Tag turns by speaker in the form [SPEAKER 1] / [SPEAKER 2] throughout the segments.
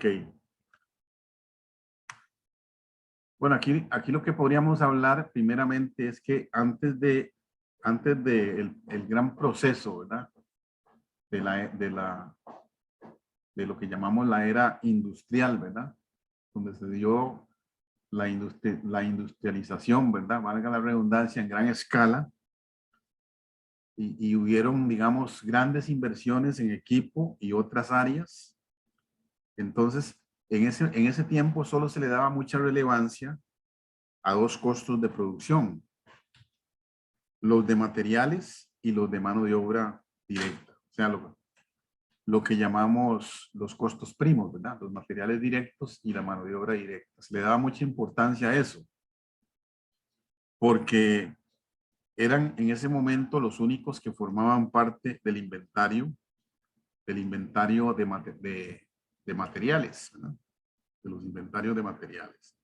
[SPEAKER 1] Ok. Bueno, aquí lo que podríamos hablar primeramente es que antes de el gran proceso, ¿verdad? De lo que llamamos la era industrial, ¿verdad? Donde se dio la industrialización, ¿verdad? Valga la redundancia, en gran escala. Y hubieron, digamos, grandes inversiones en equipo y otras áreas. Entonces, en ese tiempo solo se le daba mucha relevancia a dos costos de producción: los de materiales y los de mano de obra directa. O sea, lo que llamamos los costos primos, ¿verdad? Los materiales directos y la mano de obra directa. Se le daba mucha importancia a eso, porque eran en ese momento los únicos que formaban parte del inventario de materiales, ¿verdad? De los inventarios de materiales.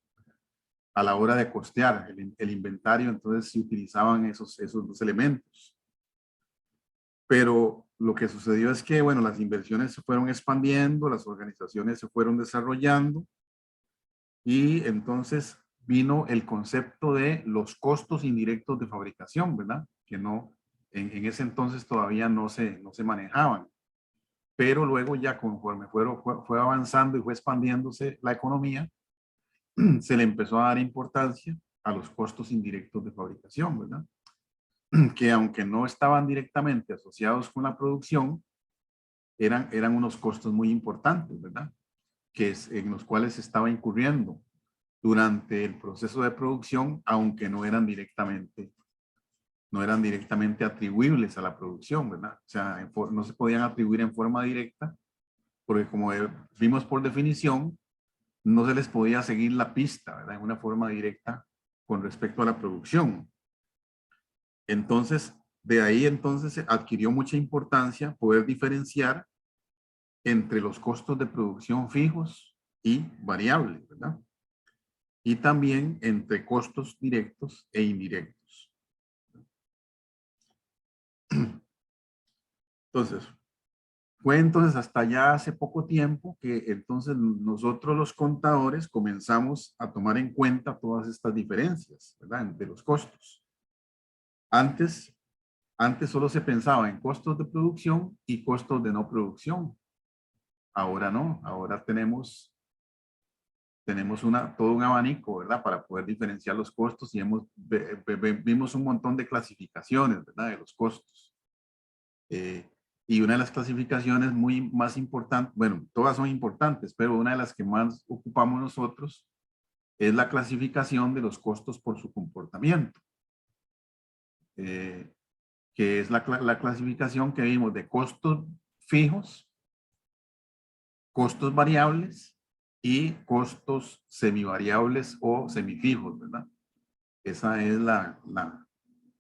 [SPEAKER 1] A la hora de costear el inventario, entonces se utilizaban esos dos elementos. Pero lo que sucedió es que, bueno, las inversiones se fueron expandiendo, las organizaciones se fueron desarrollando y entonces vino el concepto de los costos indirectos de fabricación, ¿verdad? Que no, en ese entonces todavía no se manejaban. Pero luego ya conforme fue avanzando y fue expandiéndose la economía, se le empezó a dar importancia a los costos indirectos de fabricación, ¿verdad? Que aunque no estaban directamente asociados con la producción, eran unos costos muy importantes, ¿verdad? En los cuales se estaba incurriendo durante el proceso de producción, aunque no eran directamente atribuibles a la producción, ¿verdad? O sea, no se podían atribuir en forma directa, porque como vimos por definición, no se les podía seguir la pista, ¿verdad? En una forma directa con respecto a la producción. Entonces, de ahí entonces adquirió mucha importancia poder diferenciar entre los costos de producción fijos y variables, ¿verdad? Y también entre costos directos e indirectos. Entonces, fue entonces hasta ya hace poco tiempo que entonces nosotros los contadores comenzamos a tomar en cuenta todas estas diferencias, ¿verdad? De los costos. Antes solo se pensaba en costos de producción y costos de no producción. Ahora no, ahora tenemos todo un abanico, ¿verdad? Para poder diferenciar los costos y vimos un montón de clasificaciones, ¿verdad? De los costos. Y una de las clasificaciones más importantes, bueno, todas son importantes, pero una de las que más ocupamos nosotros es la clasificación de los costos por su comportamiento, que es la clasificación que vimos de costos fijos, costos variables y costos semivariables o semifijos, ¿verdad? Esa es la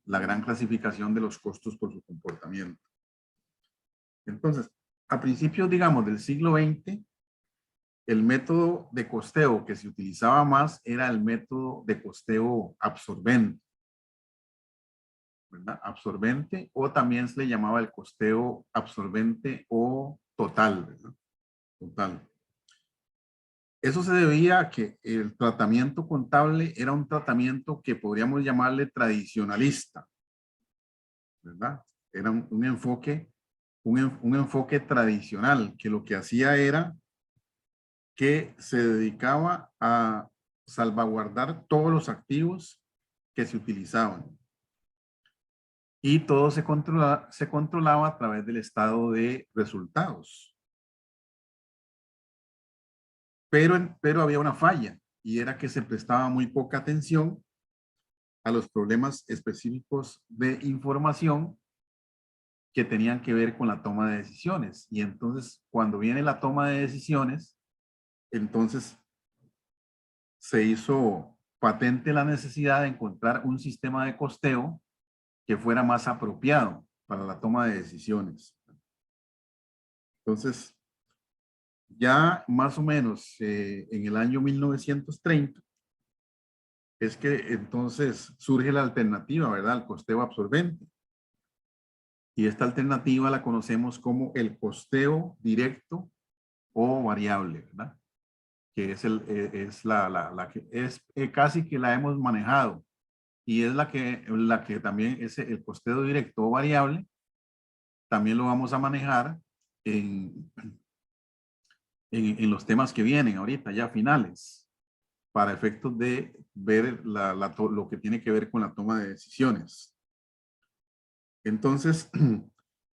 [SPEAKER 1] gran clasificación de los costos por su comportamiento. Entonces, a principios, digamos, del siglo XX, el método de costeo que se utilizaba más era el método de costeo absorbente, ¿verdad? Absorbente, o también se le llamaba el costeo absorbente o total, ¿verdad? Total. Eso se debía a que el tratamiento contable era un tratamiento que podríamos llamarle tradicionalista, ¿verdad? Era un enfoque, un enfoque tradicional, que lo que hacía era que se dedicaba a salvaguardar todos los activos que se utilizaban. Y todo se controlaba a través del estado de resultados. Pero había una falla, y era que se prestaba muy poca atención a los problemas específicos de información que tenían que ver con la toma de decisiones. Y entonces, cuando viene la toma de decisiones, entonces se hizo patente la necesidad de encontrar un sistema de costeo que fuera más apropiado para la toma de decisiones. Entonces, ya más o menos en el año 1930, es que entonces surge la alternativa, ¿verdad? Al costeo absorbente. Y esta alternativa la conocemos como el costeo directo o variable, ¿verdad? que es, es la que es casi que la hemos manejado y es la que también es el costeo directo o variable, también lo vamos a manejar en, en los temas que vienen ahorita, ya finales, para efectos de ver lo que tiene que ver con la toma de decisiones. Entonces,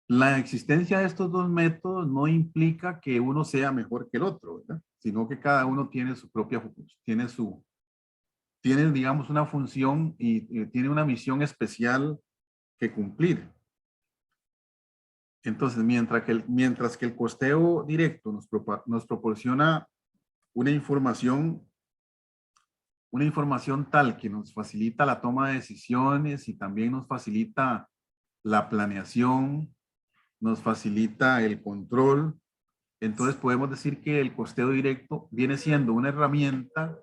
[SPEAKER 1] la existencia de estos dos métodos no implica que uno sea mejor que el otro, ¿verdad? Sino que cada uno tiene su propia, tiene, digamos, una función y tiene una misión especial que cumplir. Entonces, mientras que el costeo directo nos proporciona una información tal que nos facilita la toma de decisiones y también nos facilita la planeación, nos facilita el control. Entonces podemos decir que el costeo directo viene siendo una herramienta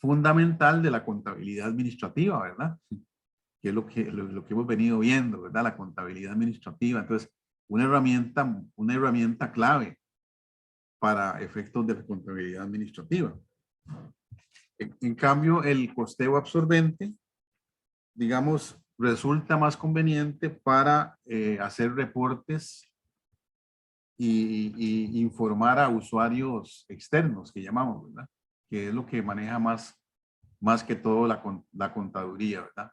[SPEAKER 1] fundamental de la contabilidad administrativa, ¿verdad? Que es lo que hemos venido viendo, ¿verdad? La contabilidad administrativa. Entonces, una herramienta clave para efectos de la contabilidad administrativa. En cambio, el costeo absorbente, digamos, resulta más conveniente para hacer reportes y informar a usuarios externos, que llamamos, ¿verdad? Que es lo que maneja más que todo la contaduría, ¿verdad?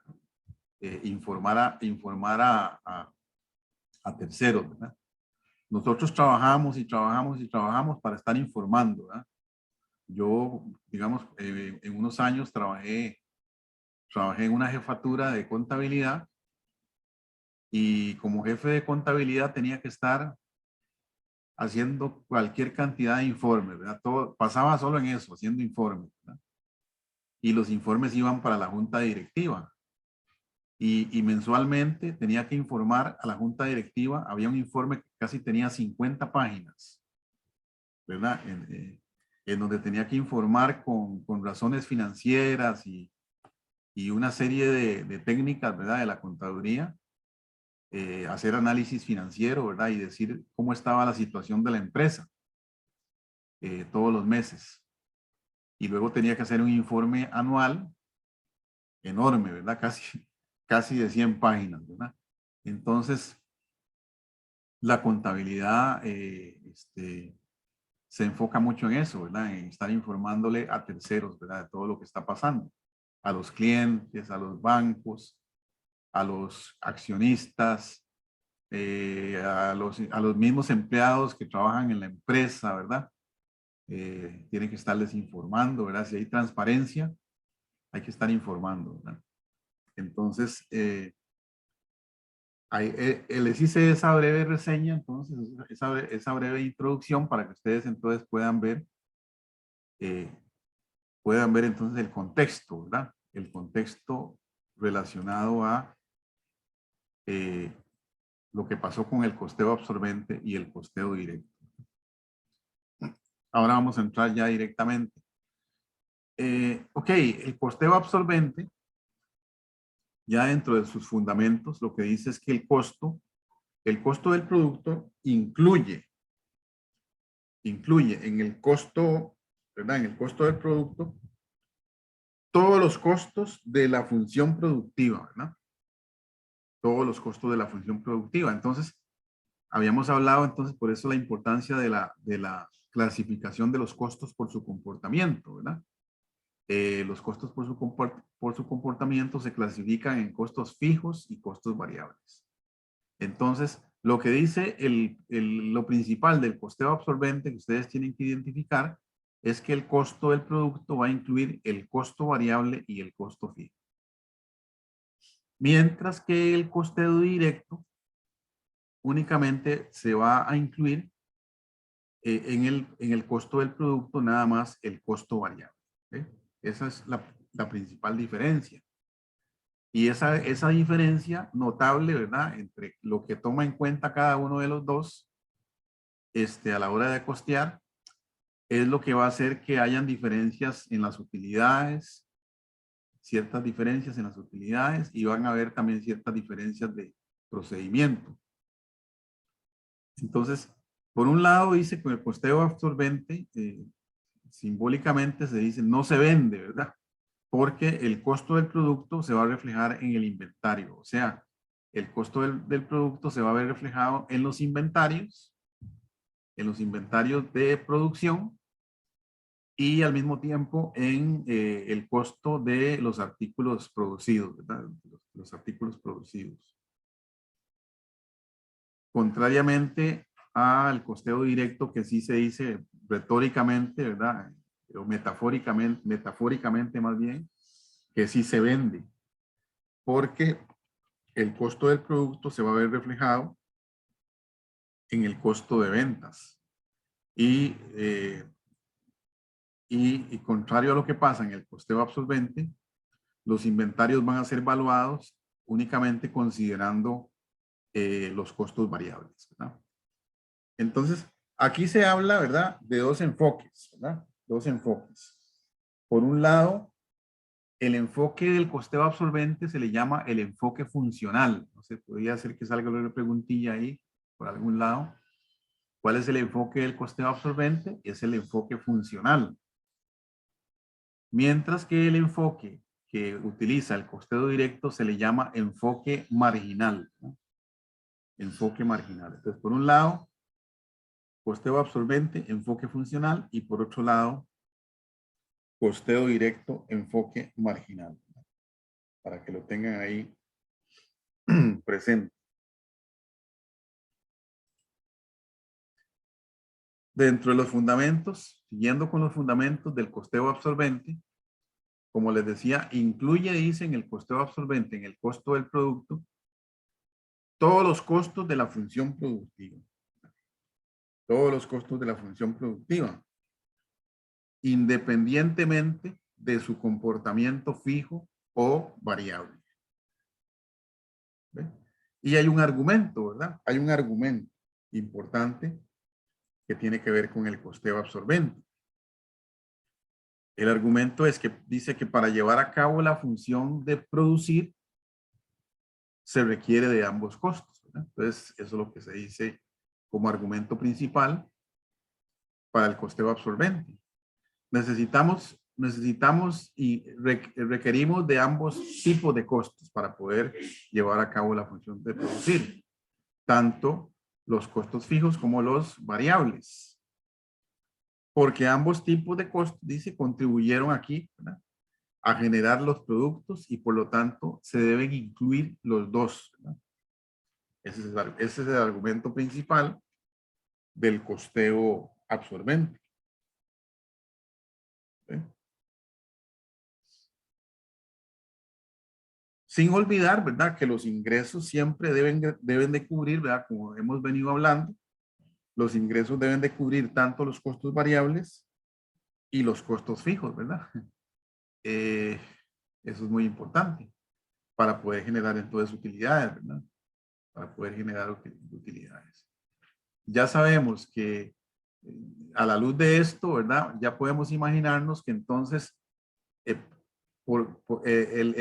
[SPEAKER 1] Informar a terceros, ¿verdad? Nosotros trabajamos y trabajamos y trabajamos para estar informando, ¿verdad? Yo, digamos, en unos años trabajé en una jefatura de contabilidad y como jefe de contabilidad tenía que estar haciendo cualquier cantidad de informes, ¿verdad? Todo, pasaba solo en eso, haciendo informes, ¿verdad? Y los informes iban para la junta directiva. Y mensualmente tenía que informar a la junta directiva. Había un informe que casi tenía 50 páginas, ¿verdad? En donde tenía que informar con razones financieras y una serie de técnicas, ¿verdad? De la contaduría. Hacer análisis financiero, ¿verdad? Y decir cómo estaba la situación de la empresa todos los meses. Y luego tenía que hacer un informe anual enorme, ¿verdad? Casi de 100 páginas, ¿verdad? Entonces, la contabilidad se enfoca mucho en eso, ¿verdad? En estar informándole a terceros, ¿verdad? De todo lo que está pasando. A los clientes, a los bancos, a los accionistas, a los mismos empleados que trabajan en la empresa, ¿verdad? Tienen que estarles informando, ¿verdad? Si hay transparencia, hay que estar informando, ¿verdad? Entonces, les hice esa breve reseña, entonces, esa breve introducción para que ustedes entonces eh, puedan ver entonces el contexto, ¿verdad? El contexto relacionado a lo que pasó con el costeo absorbente y el costeo directo. Ahora vamos a entrar ya directamente. Ok, el costeo absorbente, ya dentro de sus fundamentos, lo que dice es que el costo del producto incluye en el costo, ¿verdad? En el costo del producto, todos los costos de la función productiva, ¿verdad? Todos los costos de la función productiva. Entonces, habíamos hablado entonces por eso la importancia de la clasificación de los costos por su comportamiento, ¿verdad? Los costos por su comportamiento se clasifican en costos fijos y costos variables. Entonces, lo que dice lo principal del costeo absorbente que ustedes tienen que identificar es que el costo del producto va a incluir el costo variable y el costo fijo. Mientras que el costeo directo únicamente se va a incluir en el costo del producto nada más el costo variable. ¿Sí? Esa es la principal diferencia. Y esa diferencia notable, ¿verdad? Entre lo que toma en cuenta cada uno de los dos a la hora de costear es lo que va a hacer que hayan diferencias en las utilidades, ciertas diferencias en las utilidades y van a haber también ciertas diferencias de procedimiento. Entonces, por un lado dice que el costeo absorbente simbólicamente se dice no se vende, ¿verdad? Porque el costo del producto se va a reflejar en el inventario. O sea, el costo del producto se va a ver reflejado en los inventarios de producción y al mismo tiempo en el costo de los artículos producidos, ¿verdad? Los artículos producidos. Contrariamente al costeo directo que sí se dice retóricamente, ¿verdad? O metafóricamente más bien, que sí se vende. Porque el costo del producto se va a ver reflejado en el costo de ventas. Y contrario a lo que pasa en el costeo absorbente, los inventarios van a ser evaluados únicamente considerando los costos variables, ¿verdad? Entonces, aquí se habla, ¿verdad?, de dos enfoques, ¿verdad? Dos enfoques. Por un lado, el enfoque del costeo absorbente se le llama el enfoque funcional. No sé, podría ser que salga una preguntilla ahí por algún lado. ¿Cuál es el enfoque del costeo absorbente? Es el enfoque funcional. Mientras que el enfoque que utiliza el costeo directo se le llama enfoque marginal, ¿no? Enfoque marginal. Entonces, por un lado, costeo absorbente, enfoque funcional, y por otro lado, costeo directo, enfoque marginal, ¿no? Para que lo tengan ahí presente. Dentro de los fundamentos, siguiendo con los fundamentos del costeo absorbente, como les decía, incluye, dicen, el costeo absorbente en el costo del producto, todos los costos de la función productiva. Todos los costos de la función productiva, independientemente de su comportamiento fijo o variable. ¿Ve? Y hay un argumento, ¿verdad? Hay un argumento importante que tiene que ver con el costeo absorbente. El argumento es que dice que para llevar a cabo la función de producir se requiere de ambos costos, ¿verdad? Entonces, eso es lo que se dice como argumento principal para el costeo absorbente. Necesitamos y requerimos de ambos tipos de costos para poder llevar a cabo la función de producir, tanto los costos fijos como los variables, porque ambos tipos de costos, dice, contribuyeron aquí, ¿verdad?, a generar los productos y por lo tanto se deben incluir los dos, ¿verdad? Ese es el argumento principal del costeo absorbente. ¿Sí? Sin olvidar, ¿verdad?, que los ingresos siempre deben de cubrir, ¿verdad?, como hemos venido hablando, los ingresos deben de cubrir tanto los costos variables y los costos fijos, ¿verdad? Eso es muy importante para poder generar entonces utilidades, ¿verdad? Para poder generar utilidades. Ya sabemos que a la luz de esto, ¿verdad?, ya podemos imaginarnos que entonces el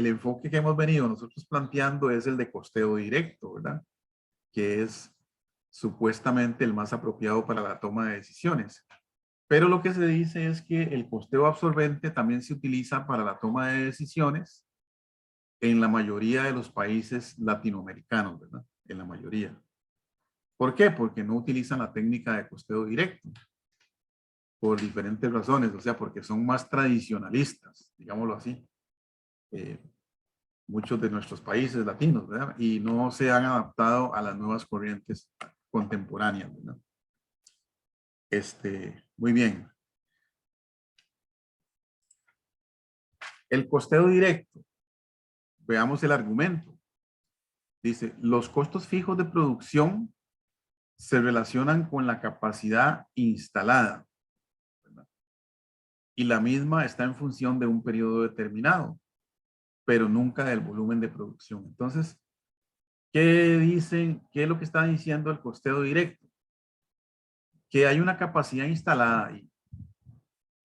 [SPEAKER 1] enfoque que hemos venido nosotros planteando es el de costeo directo, ¿verdad?, que es supuestamente el más apropiado para la toma de decisiones. Pero lo que se dice es que el costeo absorbente también se utiliza para la toma de decisiones en la mayoría de los países latinoamericanos, ¿verdad? En la mayoría. ¿Por qué? Porque no utilizan la técnica de costeo directo. Por diferentes razones, o sea, porque son más tradicionalistas, digámoslo así. Muchos de nuestros países latinos, ¿verdad? Y no se han adaptado a las nuevas corrientes contemporáneas, ¿verdad? Muy bien. El costeo directo. Veamos el argumento. Dice, los costos fijos de producción se relacionan con la capacidad instalada, ¿verdad?, y la misma está en función de un periodo determinado, pero nunca del volumen de producción. Entonces, ¿qué dicen? ¿Qué es lo que está diciendo el costeo directo? Que hay una capacidad instalada ahí,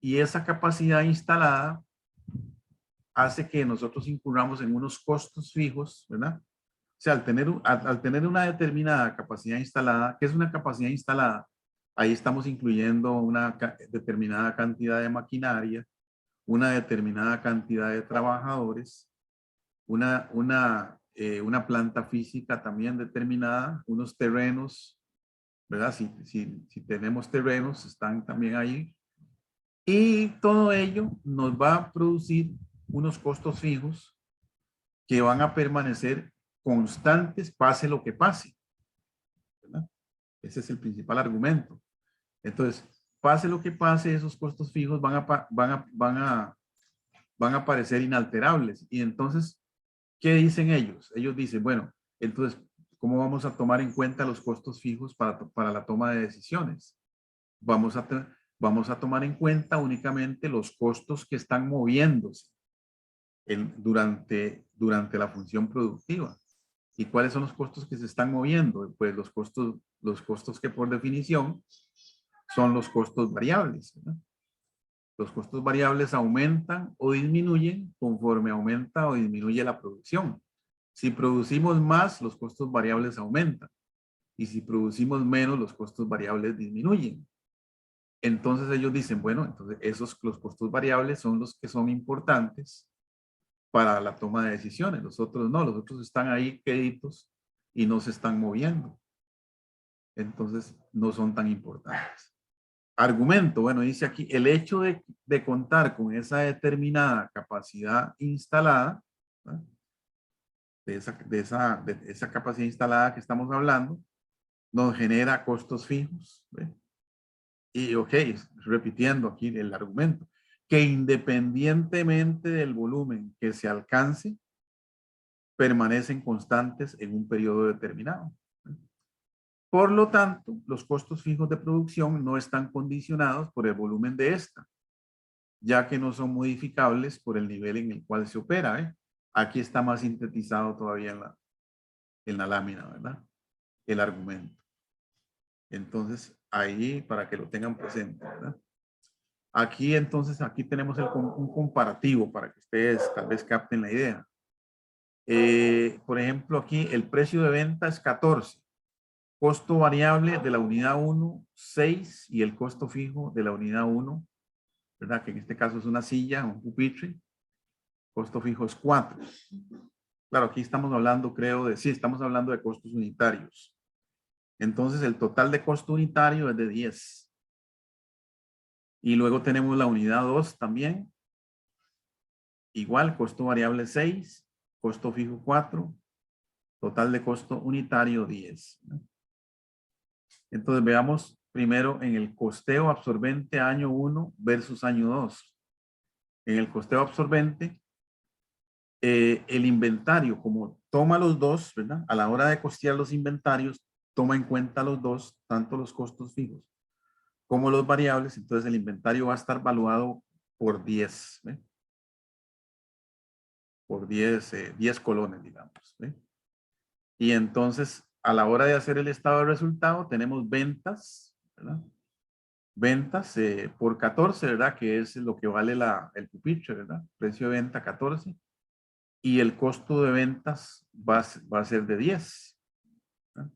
[SPEAKER 1] y esa capacidad instalada hace que nosotros incurramos en unos costos fijos, ¿verdad? O sea, al tener una determinada capacidad instalada, ¿qué es una capacidad instalada? Ahí estamos incluyendo una determinada cantidad de maquinaria, una determinada cantidad de trabajadores, una planta física también determinada, unos terrenos, ¿verdad? Si tenemos terrenos, están también ahí. Y todo ello nos va a producir unos costos fijos que van a permanecer constantes, pase lo que pase, ¿verdad? Ese es el principal argumento. Entonces, pase lo que pase, esos costos fijos van a parecer inalterables. Y entonces, ¿qué dicen ellos? Ellos dicen, bueno, entonces, ¿cómo vamos a tomar en cuenta los costos fijos para la toma de decisiones? Vamos a tomar en cuenta únicamente los costos que están moviéndose durante la función productiva. ¿Y cuáles son los costos que se están moviendo? Pues los costos que por definición son los costos variables, ¿verdad? Los costos variables aumentan o disminuyen conforme aumenta o disminuye la producción. Si producimos más, los costos variables aumentan. Y si producimos menos, los costos variables disminuyen. Entonces ellos dicen, bueno, entonces los costos variables son los que son importantes para la toma de decisiones. Los otros no, los otros están ahí queditos y no se están moviendo. Entonces no son tan importantes. Argumento, bueno, dice aquí, el hecho de contar con esa determinada capacidad instalada, ¿verdad? De esa capacidad instalada que estamos hablando, nos genera costos fijos, ¿ve? Y ok, repitiendo aquí el argumento, que independientemente del volumen que se alcance, permanecen constantes en un periodo determinado. Por lo tanto, los costos fijos de producción no están condicionados por el volumen de esta, ya que no son modificables por el nivel en el cual se opera, ¿eh? Aquí está más sintetizado todavía en la lámina, ¿verdad? El argumento. Entonces, ahí para que lo tengan presente, ¿verdad? Aquí entonces, aquí tenemos un comparativo para que ustedes tal vez capten la idea. Por ejemplo, aquí el precio de venta es 14. Costo variable de la unidad 1, 6 y el costo fijo de la unidad 1, ¿verdad? Que en este caso es una silla, un pupitre. Costo fijo es 4. Claro, aquí estamos hablando, creo, sí, estamos hablando de costos unitarios. Entonces, el total de costo unitario es de 10. Y luego tenemos la unidad 2 también. Igual, costo variable 6, costo fijo 4, total de costo unitario 10. Entonces, veamos primero en el costeo absorbente año 1 versus año 2. En el costeo absorbente, el inventario, como toma los dos, ¿verdad? A la hora de costear los inventarios, toma en cuenta los dos, tanto los costos fijos como los variables. Entonces, el inventario va a estar valuado por 10, ¿ve? Por 10 colones, digamos, ¿ve? Y entonces, a la hora de hacer el estado de resultado, tenemos ventas, ¿verdad? Ventas por 14, ¿verdad? Que es lo que vale el pupitre, ¿verdad? Precio de venta 14. Y el costo de ventas va a ser de 10, ¿verdad?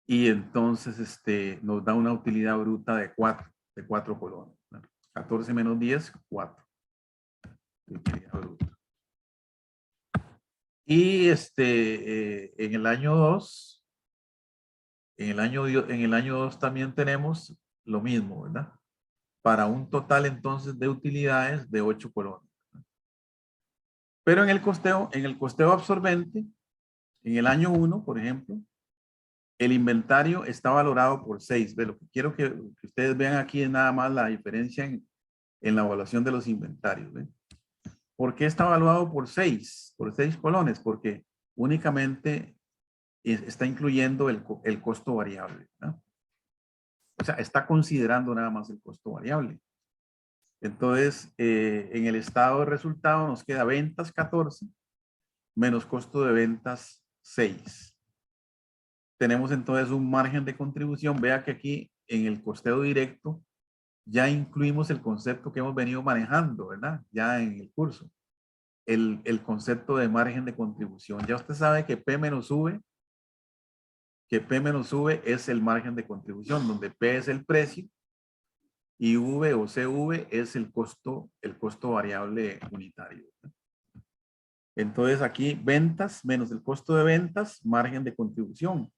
[SPEAKER 1] Y entonces nos da una utilidad bruta de 4 colones, ¿verdad? 14 menos 10, 4. Utilidad bruta. Y en el año 2, en el año 2 también tenemos lo mismo, ¿verdad? Para un total entonces de utilidades de 8 colones. Pero en el costeo absorbente, en el año 1, por ejemplo, el inventario está valorado por 6. Lo que quiero que ustedes vean aquí es nada más la diferencia en la evaluación de los inventarios. ¿Ve? ¿Por qué está evaluado por 6? Por 6 colones, porque únicamente está incluyendo el costo variable, ¿no? O sea, está considerando nada más el costo variable. Entonces, en el estado de resultado nos queda ventas 14 menos costo de ventas 6. Tenemos entonces un margen de contribución. Vea que aquí en el costeo directo ya incluimos el concepto que hemos venido manejando, ¿verdad? Ya en el curso. El concepto de margen de contribución. Ya usted sabe que P menos V que P menos V es el margen de contribución, donde P es el precio y V o CV es el costo variable unitario. Entonces aquí ventas menos el costo de ventas, margen de contribución.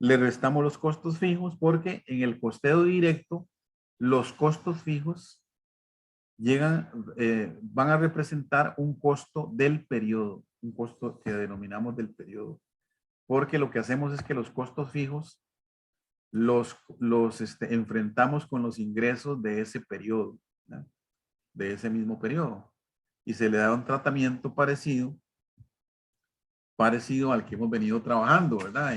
[SPEAKER 1] Le restamos los costos fijos porque en el costeo directo los costos fijos van a representar un costo del periodo, un costo que denominamos del periodo. Porque lo que hacemos es que los costos fijos los enfrentamos con los ingresos de ese periodo, ¿no? De ese mismo periodo. Y se le da un tratamiento parecido al que hemos venido trabajando, ¿verdad?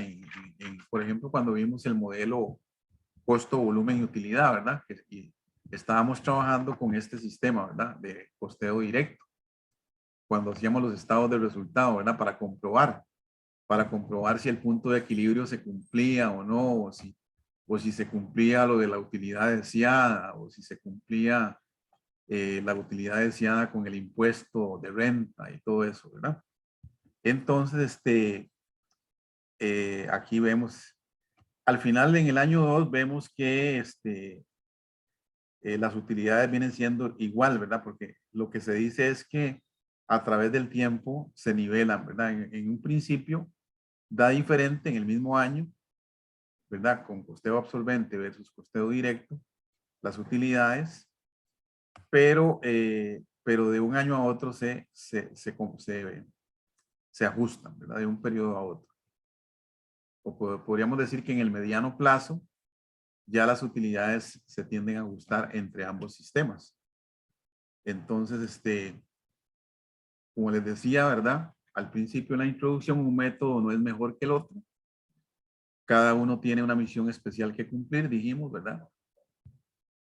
[SPEAKER 1] Por ejemplo, cuando vimos el modelo costo, volumen y utilidad, ¿verdad? Y estábamos trabajando con este sistema, ¿verdad? De costeo directo. Cuando hacíamos los estados de resultado, ¿verdad? Para comprobar si el punto de equilibrio se cumplía o no, o si se cumplía lo de la utilidad deseada, o si se cumplía la utilidad deseada con el impuesto de renta y todo eso, ¿verdad? Entonces, aquí vemos, al final en el año 2 vemos que las utilidades vienen siendo igual, ¿verdad? Porque lo que se dice es que a través del tiempo se nivelan, ¿verdad? En un principio da diferente en el mismo año, ¿verdad? Con costeo absorbente versus costeo directo, las utilidades, pero de un año a otro se ajustan, ¿verdad? De un periodo a otro. O podríamos decir que en el mediano plazo ya las utilidades se tienden a ajustar entre ambos sistemas. Entonces, como les decía, ¿verdad? Al principio en la introducción, un método no es mejor que el otro. Cada uno tiene una misión especial que cumplir, dijimos, ¿verdad?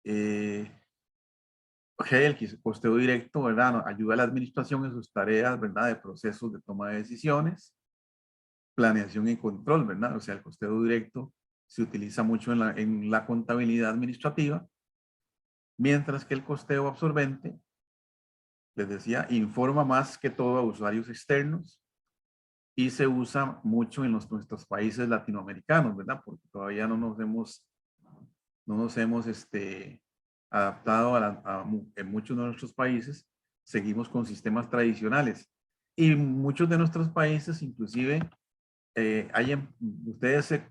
[SPEAKER 1] El costeo directo, ¿verdad? Ayuda a la administración en sus tareas, ¿verdad? De procesos de toma de decisiones, planeación y control, ¿verdad? O sea, el costeo directo se utiliza mucho en la contabilidad administrativa, mientras que el costeo absorbente, les decía, informa más que todo a usuarios externos y se usa mucho en nuestros países latinoamericanos, ¿verdad? Porque todavía no nos hemos adaptado en muchos de nuestros países, seguimos con sistemas tradicionales. Y muchos de nuestros países, inclusive, ustedes,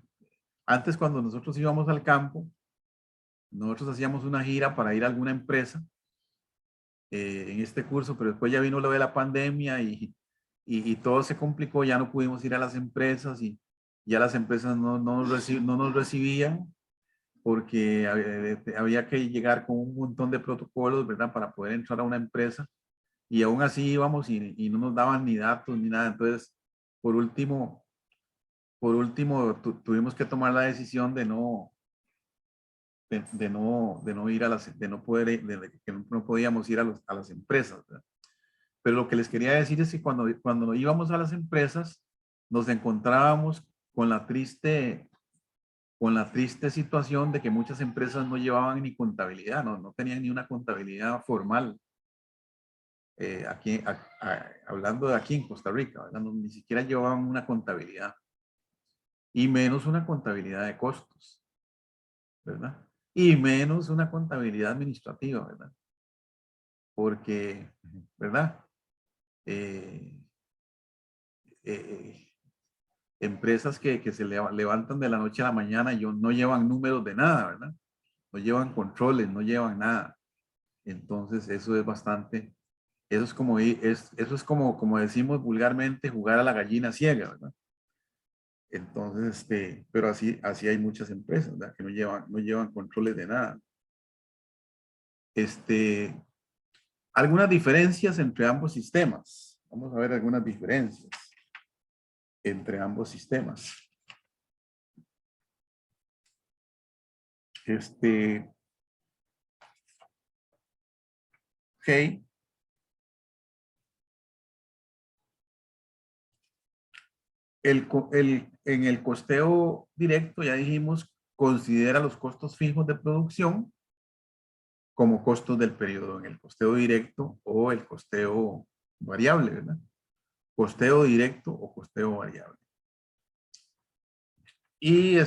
[SPEAKER 1] antes cuando nosotros íbamos al campo, nosotros hacíamos una gira para ir a alguna empresa en este curso, pero después ya vino lo de la pandemia y todo se complicó, ya no pudimos ir a las empresas y ya las empresas no nos recibían porque había que llegar con un montón de protocolos, ¿verdad? Para poder entrar a una empresa y aún así íbamos y no nos daban ni datos ni nada. Entonces, por último, tuvimos que tomar la decisión de no ir a de no poder, de que no podíamos ir a las empresas, ¿verdad? Pero lo que les quería decir es que cuando íbamos a las empresas, nos encontrábamos con la triste situación de que muchas empresas no llevaban ni contabilidad, no tenían ni una contabilidad formal. Hablando de aquí en Costa Rica, ¿verdad? Ni siquiera llevaban una contabilidad y menos una contabilidad de costos, ¿verdad? Y menos una contabilidad administrativa, ¿verdad? Porque, ¿verdad? Eh, eh, empresas que se levantan de la noche a la mañana y no llevan números de nada, ¿verdad? No llevan controles, no llevan nada. Entonces, eso es bastante, eso es como decimos vulgarmente, jugar a la gallina ciega, ¿verdad? Entonces, pero así hay muchas empresas, ¿verdad? Que no llevan controles de nada. Algunas diferencias entre ambos sistemas. Vamos a ver algunas diferencias entre ambos sistemas. Ok. En el costeo directo, ya dijimos, considera los costos fijos de producción como costos del periodo en el costeo directo o el costeo variable, ¿verdad? Costeo directo o costeo variable. Y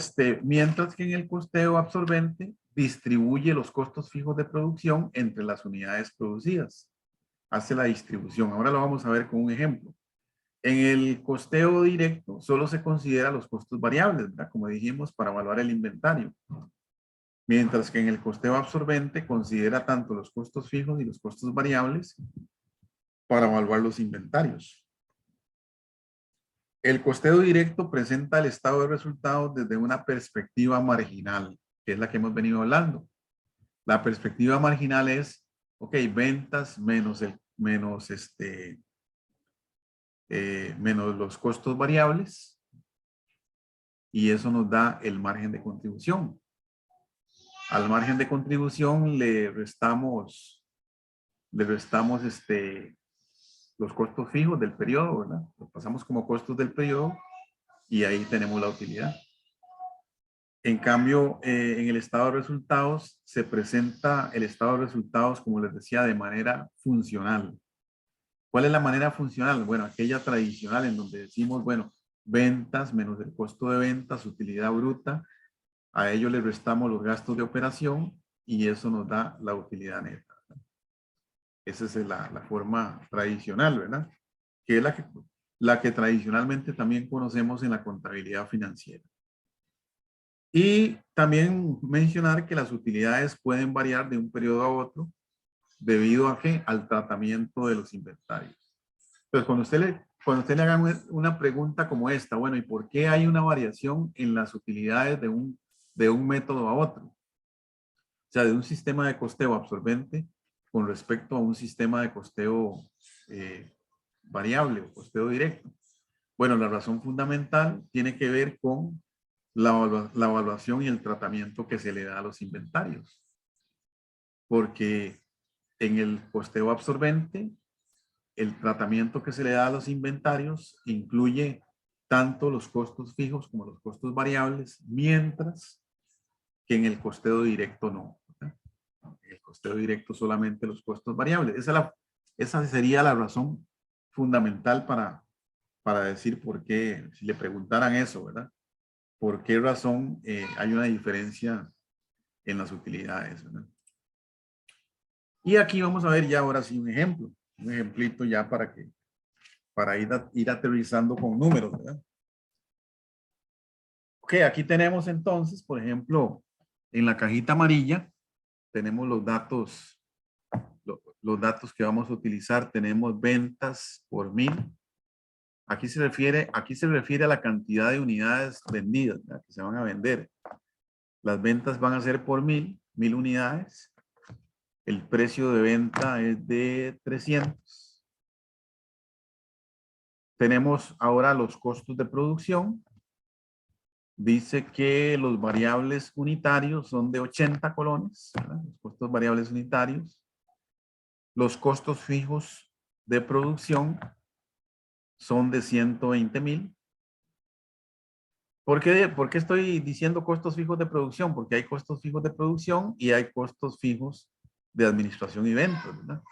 [SPEAKER 1] mientras que en el costeo absorbente distribuye los costos fijos de producción entre las unidades producidas. Hace la distribución. Ahora lo vamos a ver con un ejemplo. En el costeo directo solo se considera los costos variables, ¿verdad? Como dijimos, para evaluar el inventario. Mientras que en el costeo absorbente considera tanto los costos fijos y los costos variables para evaluar los inventarios. El costeo directo presenta el estado de resultados desde una perspectiva marginal, que es la que hemos venido hablando. La perspectiva marginal es, ok, ventas menos menos los costos variables, y eso nos da el margen de contribución. Al margen de contribución le restamos los costos fijos del periodo, ¿verdad? Los pasamos como costos del periodo y ahí tenemos la utilidad. En cambio, en el estado de resultados se presenta el estado de resultados, como les decía, de manera funcional. ¿Cuál es la manera funcional? Bueno, aquella tradicional en donde decimos, bueno, ventas menos el costo de ventas, utilidad bruta, a ello le restamos los gastos de operación y eso nos da la utilidad neta. Esa es la forma tradicional, ¿verdad? Que es la que tradicionalmente también conocemos en la contabilidad financiera. Y también mencionar que las utilidades pueden variar de un periodo a otro debido a que al tratamiento de los inventarios. Entonces, cuando usted le hagan una pregunta como esta, bueno, ¿y por qué hay una variación en las utilidades de un método a otro? O sea, de un sistema de costeo absorbente con respecto a un sistema de costeo variable o costeo directo. Bueno, la razón fundamental tiene que ver con la evaluación y el tratamiento que se le da a los inventarios. Porque en el costeo absorbente, el tratamiento que se le da a los inventarios incluye tanto los costos fijos como los costos variables, mientras que en el costeo directo no. En el costeo directo solamente los costos variables. Esa sería la razón fundamental para decir por qué, si le preguntaran eso, ¿verdad? ¿Por qué razón hay una diferencia en las utilidades, ¿verdad? Y aquí vamos a ver ya ahora sí un ejemplo, un ejemplito ya para ir aterrizando con números, ¿verdad? Ok, aquí tenemos entonces, por ejemplo, en la cajita amarilla, tenemos los datos que vamos a utilizar. Tenemos ventas por 1000. Aquí se refiere a la cantidad de unidades vendidas, ¿verdad? Que se van a vender. Las ventas van a ser por 1000 unidades. El precio de venta es de 300. Tenemos ahora los costos de producción. Dice que los variables unitarios son de 80 colones, ¿verdad? Los costos variables unitarios. Los costos fijos de producción son de 120,000. ¿Por qué estoy diciendo costos fijos de producción? Porque hay costos fijos de producción y hay costos fijos de administración y ventas, ¿verdad?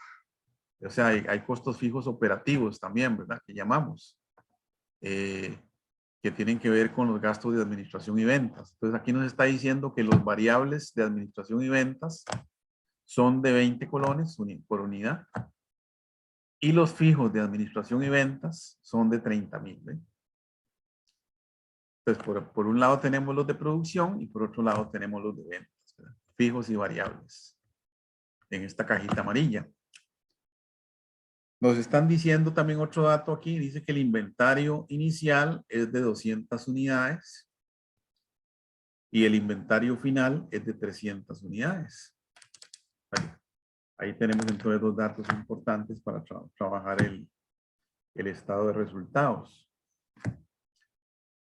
[SPEAKER 1] O sea, hay costos fijos operativos también, ¿verdad? Que llamamos, que tienen que ver con los gastos de administración y ventas. Entonces, aquí nos está diciendo que los variables de administración y ventas son de 20 colones por unidad y los fijos de administración y ventas son de 30,000, ¿eh? Entonces, por un lado tenemos los de producción y por otro lado tenemos los de ventas, ¿verdad? Fijos y variables en esta cajita amarilla. Nos están diciendo también otro dato aquí. Dice que el inventario inicial es de 200 unidades y el inventario final es de 300 unidades. Ahí tenemos entonces dos datos importantes para trabajar el estado de resultados.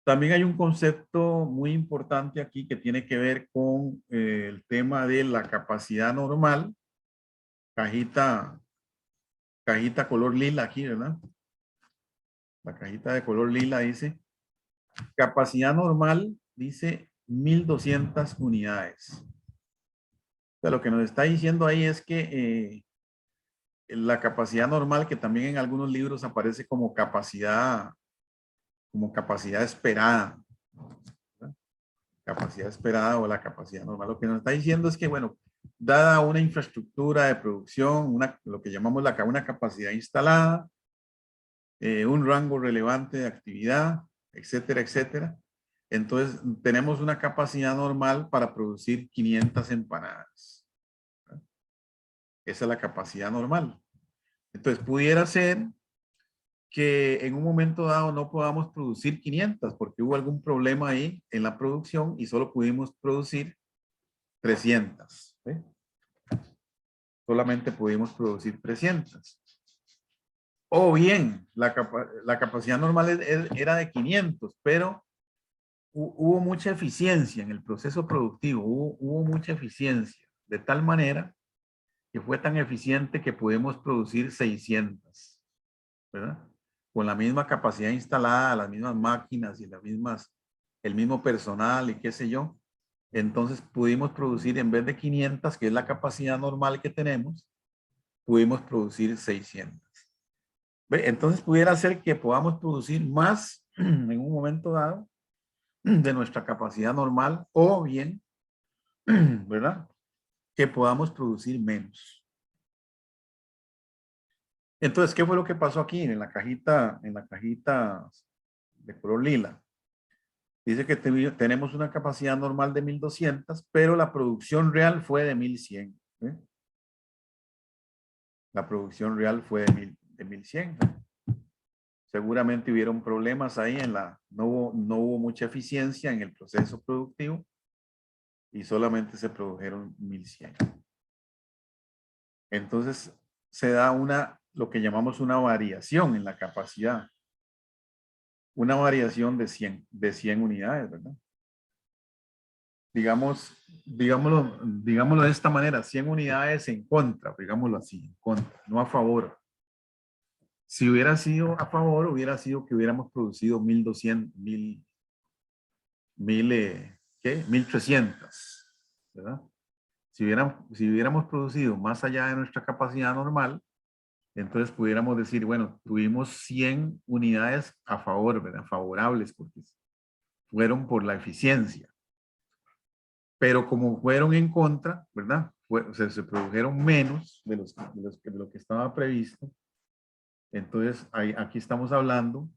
[SPEAKER 1] También hay un concepto muy importante aquí que tiene que ver con el tema de la capacidad normal. Cajita color lila aquí, ¿verdad? La cajita de color lila dice, capacidad normal, dice 1200 unidades. O sea, lo que nos está diciendo ahí es que la capacidad normal, que también en algunos libros aparece como capacidad esperada, ¿verdad? capacidad esperada o la capacidad normal. Lo que nos está diciendo es que, bueno, dada una infraestructura de producción, lo que llamamos una capacidad instalada, un rango relevante de actividad, etcétera, etcétera. Entonces, tenemos una capacidad normal para producir 500 empanadas. Esa es la capacidad normal. Entonces, pudiera ser que en un momento dado no podamos producir 500 porque hubo algún problema ahí en la producción y solo pudimos producir 300. ¿Sí? Solamente pudimos producir 300. O bien, la capacidad normal era de 500, pero hubo mucha eficiencia en el proceso productivo, hubo mucha eficiencia, de tal manera que fue tan eficiente que pudimos producir 600, ¿verdad? Con la misma capacidad instalada, las mismas máquinas y el mismo personal y qué sé yo. Entonces pudimos producir en vez de 500, que es la capacidad normal que tenemos, pudimos producir 600. ¿Ve? Entonces pudiera ser que podamos producir más en un momento dado de nuestra capacidad normal o bien, ¿verdad? Que podamos producir menos. Entonces, ¿qué fue lo que pasó aquí en la cajita de color lila? Dice que tenemos una capacidad normal de 1200, pero la producción real fue de 1100. ¿Eh? La producción real fue de 1100. Seguramente hubieron problemas ahí no hubo mucha eficiencia en el proceso productivo y solamente se produjeron 1100. Entonces se da lo que llamamos una variación en la capacidad. Una variación de 100 unidades, ¿verdad? Digámoslo de esta manera, 100 unidades en contra, digámoslo así, en contra, no a favor. Si hubiera sido a favor, hubiera sido que hubiéramos producido 1200, 1300, ¿verdad? Si hubiéramos producido más allá de nuestra capacidad normal, entonces pudiéramos decir, bueno, tuvimos 100 unidades a favor, ¿verdad? Favorables, porque fueron por la eficiencia. Pero como fueron en contra, ¿verdad? Se produjeron menos de lo que estaba previsto. Entonces, aquí estamos hablando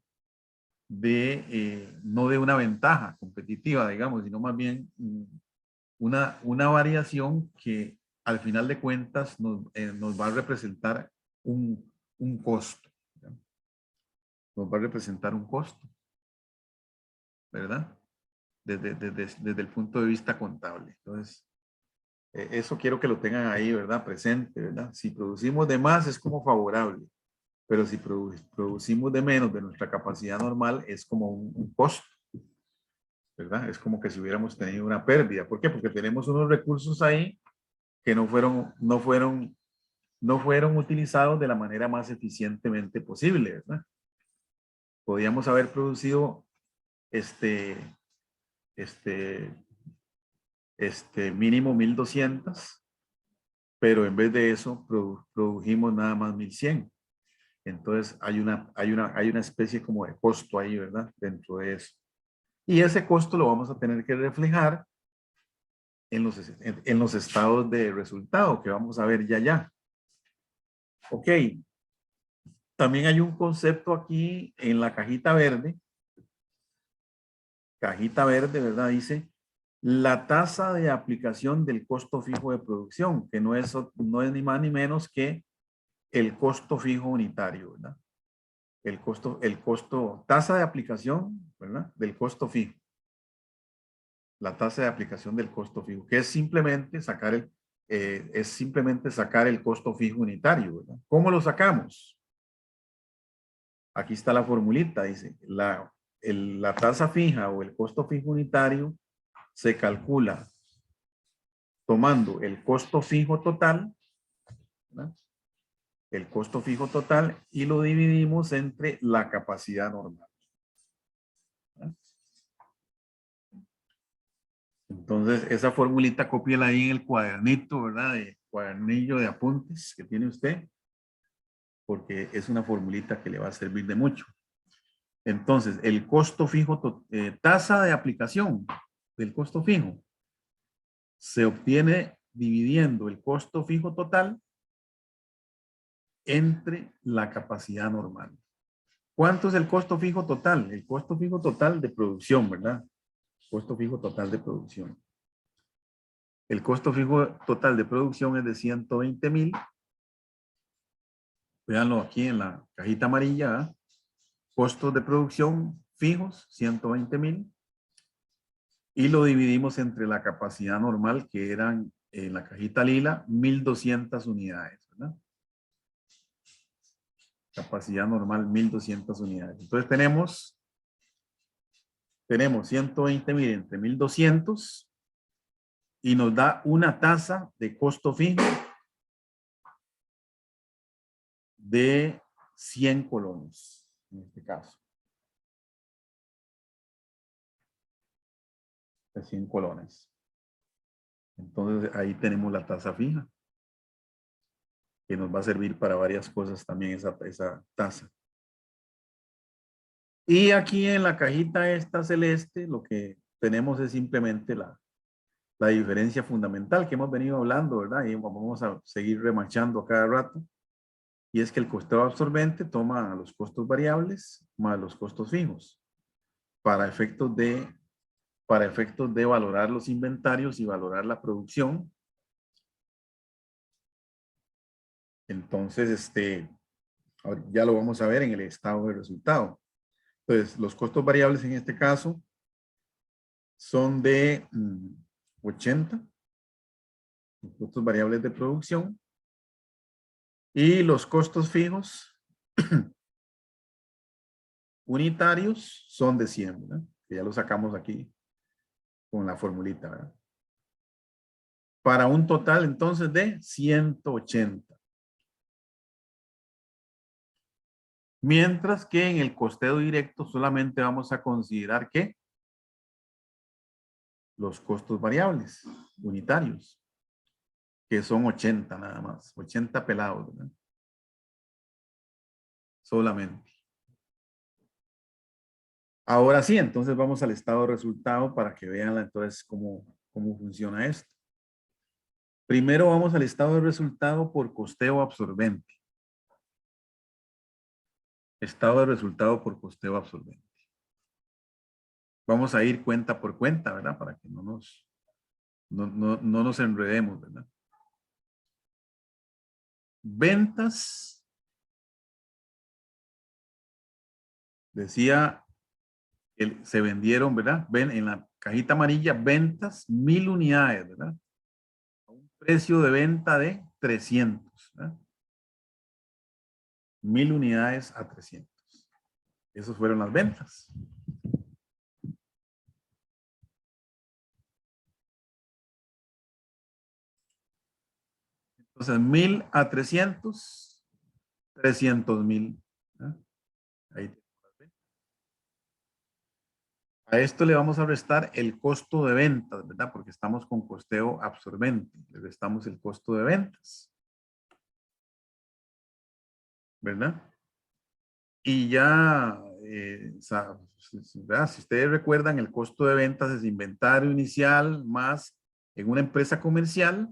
[SPEAKER 1] no de una ventaja competitiva, digamos, sino más bien una variación que al final de cuentas nos va a representar un costo. ¿Verdad? Nos va a representar un costo, ¿verdad? Desde el punto de vista contable. Entonces, eso quiero que lo tengan ahí, ¿verdad? Presente, ¿verdad? Si producimos de más es como favorable, pero si producimos de menos de nuestra capacidad normal es como un costo, ¿verdad? Es como que si hubiéramos tenido una pérdida. ¿Por qué? Porque tenemos unos recursos ahí que no fueron utilizados de la manera más eficientemente posible, ¿verdad? Podíamos haber producido mínimo 1200, pero en vez de eso produjimos nada más 1100. Entonces hay una especie como de costo ahí, ¿verdad? Dentro de eso. Y ese costo lo vamos a tener que reflejar en los estados de resultado que vamos a ver ya. Ok. También hay un concepto aquí en la cajita verde. Cajita verde, ¿verdad? Dice la tasa de aplicación del costo fijo de producción, que no es ni más ni menos que el costo fijo unitario, ¿verdad? Tasa de aplicación, ¿verdad? Del costo fijo. La tasa de aplicación del costo fijo, que es simplemente sacar el costo fijo unitario, ¿verdad? ¿Cómo lo sacamos? Aquí está la formulita, dice, la tasa fija o el costo fijo unitario se calcula tomando el costo fijo total, ¿verdad? El costo fijo total y lo dividimos entre la capacidad normal. ¿Verdad? Entonces, esa formulita cópiela ahí en el cuadernito, ¿verdad? De cuadernillo de apuntes que tiene usted, porque es una formulita que le va a servir de mucho. Entonces, el costo fijo, tasa de aplicación, del costo fijo se obtiene dividiendo el costo fijo total entre la capacidad normal. ¿Cuánto es el costo fijo total? El costo fijo total de producción, ¿verdad? Costo fijo total de producción. El costo fijo total de producción es de 120,000. Véanlo aquí en la cajita amarilla. ¿Eh? Costos de producción fijos, 120,000. Y lo dividimos entre la capacidad normal, que eran en la cajita lila, 1,200 unidades, ¿verdad? Capacidad normal, 1,200 unidades. Entonces tenemos 120,000 entre 1,200 y nos da una tasa de costo fijo de 100 colones, en este caso. De 100 colones. Entonces ahí tenemos la tasa fija, que nos va a servir para varias cosas también esa tasa. Y aquí en la cajita esta celeste, lo que tenemos es simplemente la diferencia fundamental que hemos venido hablando, ¿verdad? Y vamos a seguir remachando a cada rato. Y es que el costeo absorbente toma los costos variables más los costos fijos para efectos de valorar los inventarios y valorar la producción. Entonces, ya lo vamos a ver en el estado de resultado. Entonces, los costos variables en este caso son de 80, los costos variables de producción, y los costos fijos unitarios son de 100, ¿verdad? Que ya lo sacamos aquí con la formulita, ¿verdad? Para un total entonces de 180. Mientras que en el costeo directo solamente vamos a considerar que los costos variables unitarios, que son 80 nada más, 80 pelados, ¿verdad? Solamente. Ahora sí, entonces vamos al estado de resultado para que vean entonces cómo funciona esto. Primero vamos al estado de resultado por costeo absorbente. Estado de resultado por costeo absorbente. Vamos a ir cuenta por cuenta, ¿verdad? Para que no nos enredemos, ¿verdad? Ventas. Decía, se vendieron, ¿verdad? Ven en la cajita amarilla, ventas 1,000 unidades, ¿verdad? A un precio de venta de 300, ¿verdad? 1,000 unidades a 300. Esas fueron las ventas. Entonces, 1,000 a 300, 300,000. Ahí. A esto le vamos a restar el costo de ventas, ¿verdad? Porque estamos con costeo absorbente. Le restamos el costo de ventas, ¿verdad? Y ya, ¿verdad? Si ustedes recuerdan, el costo de ventas es inventario inicial más, en una empresa comercial,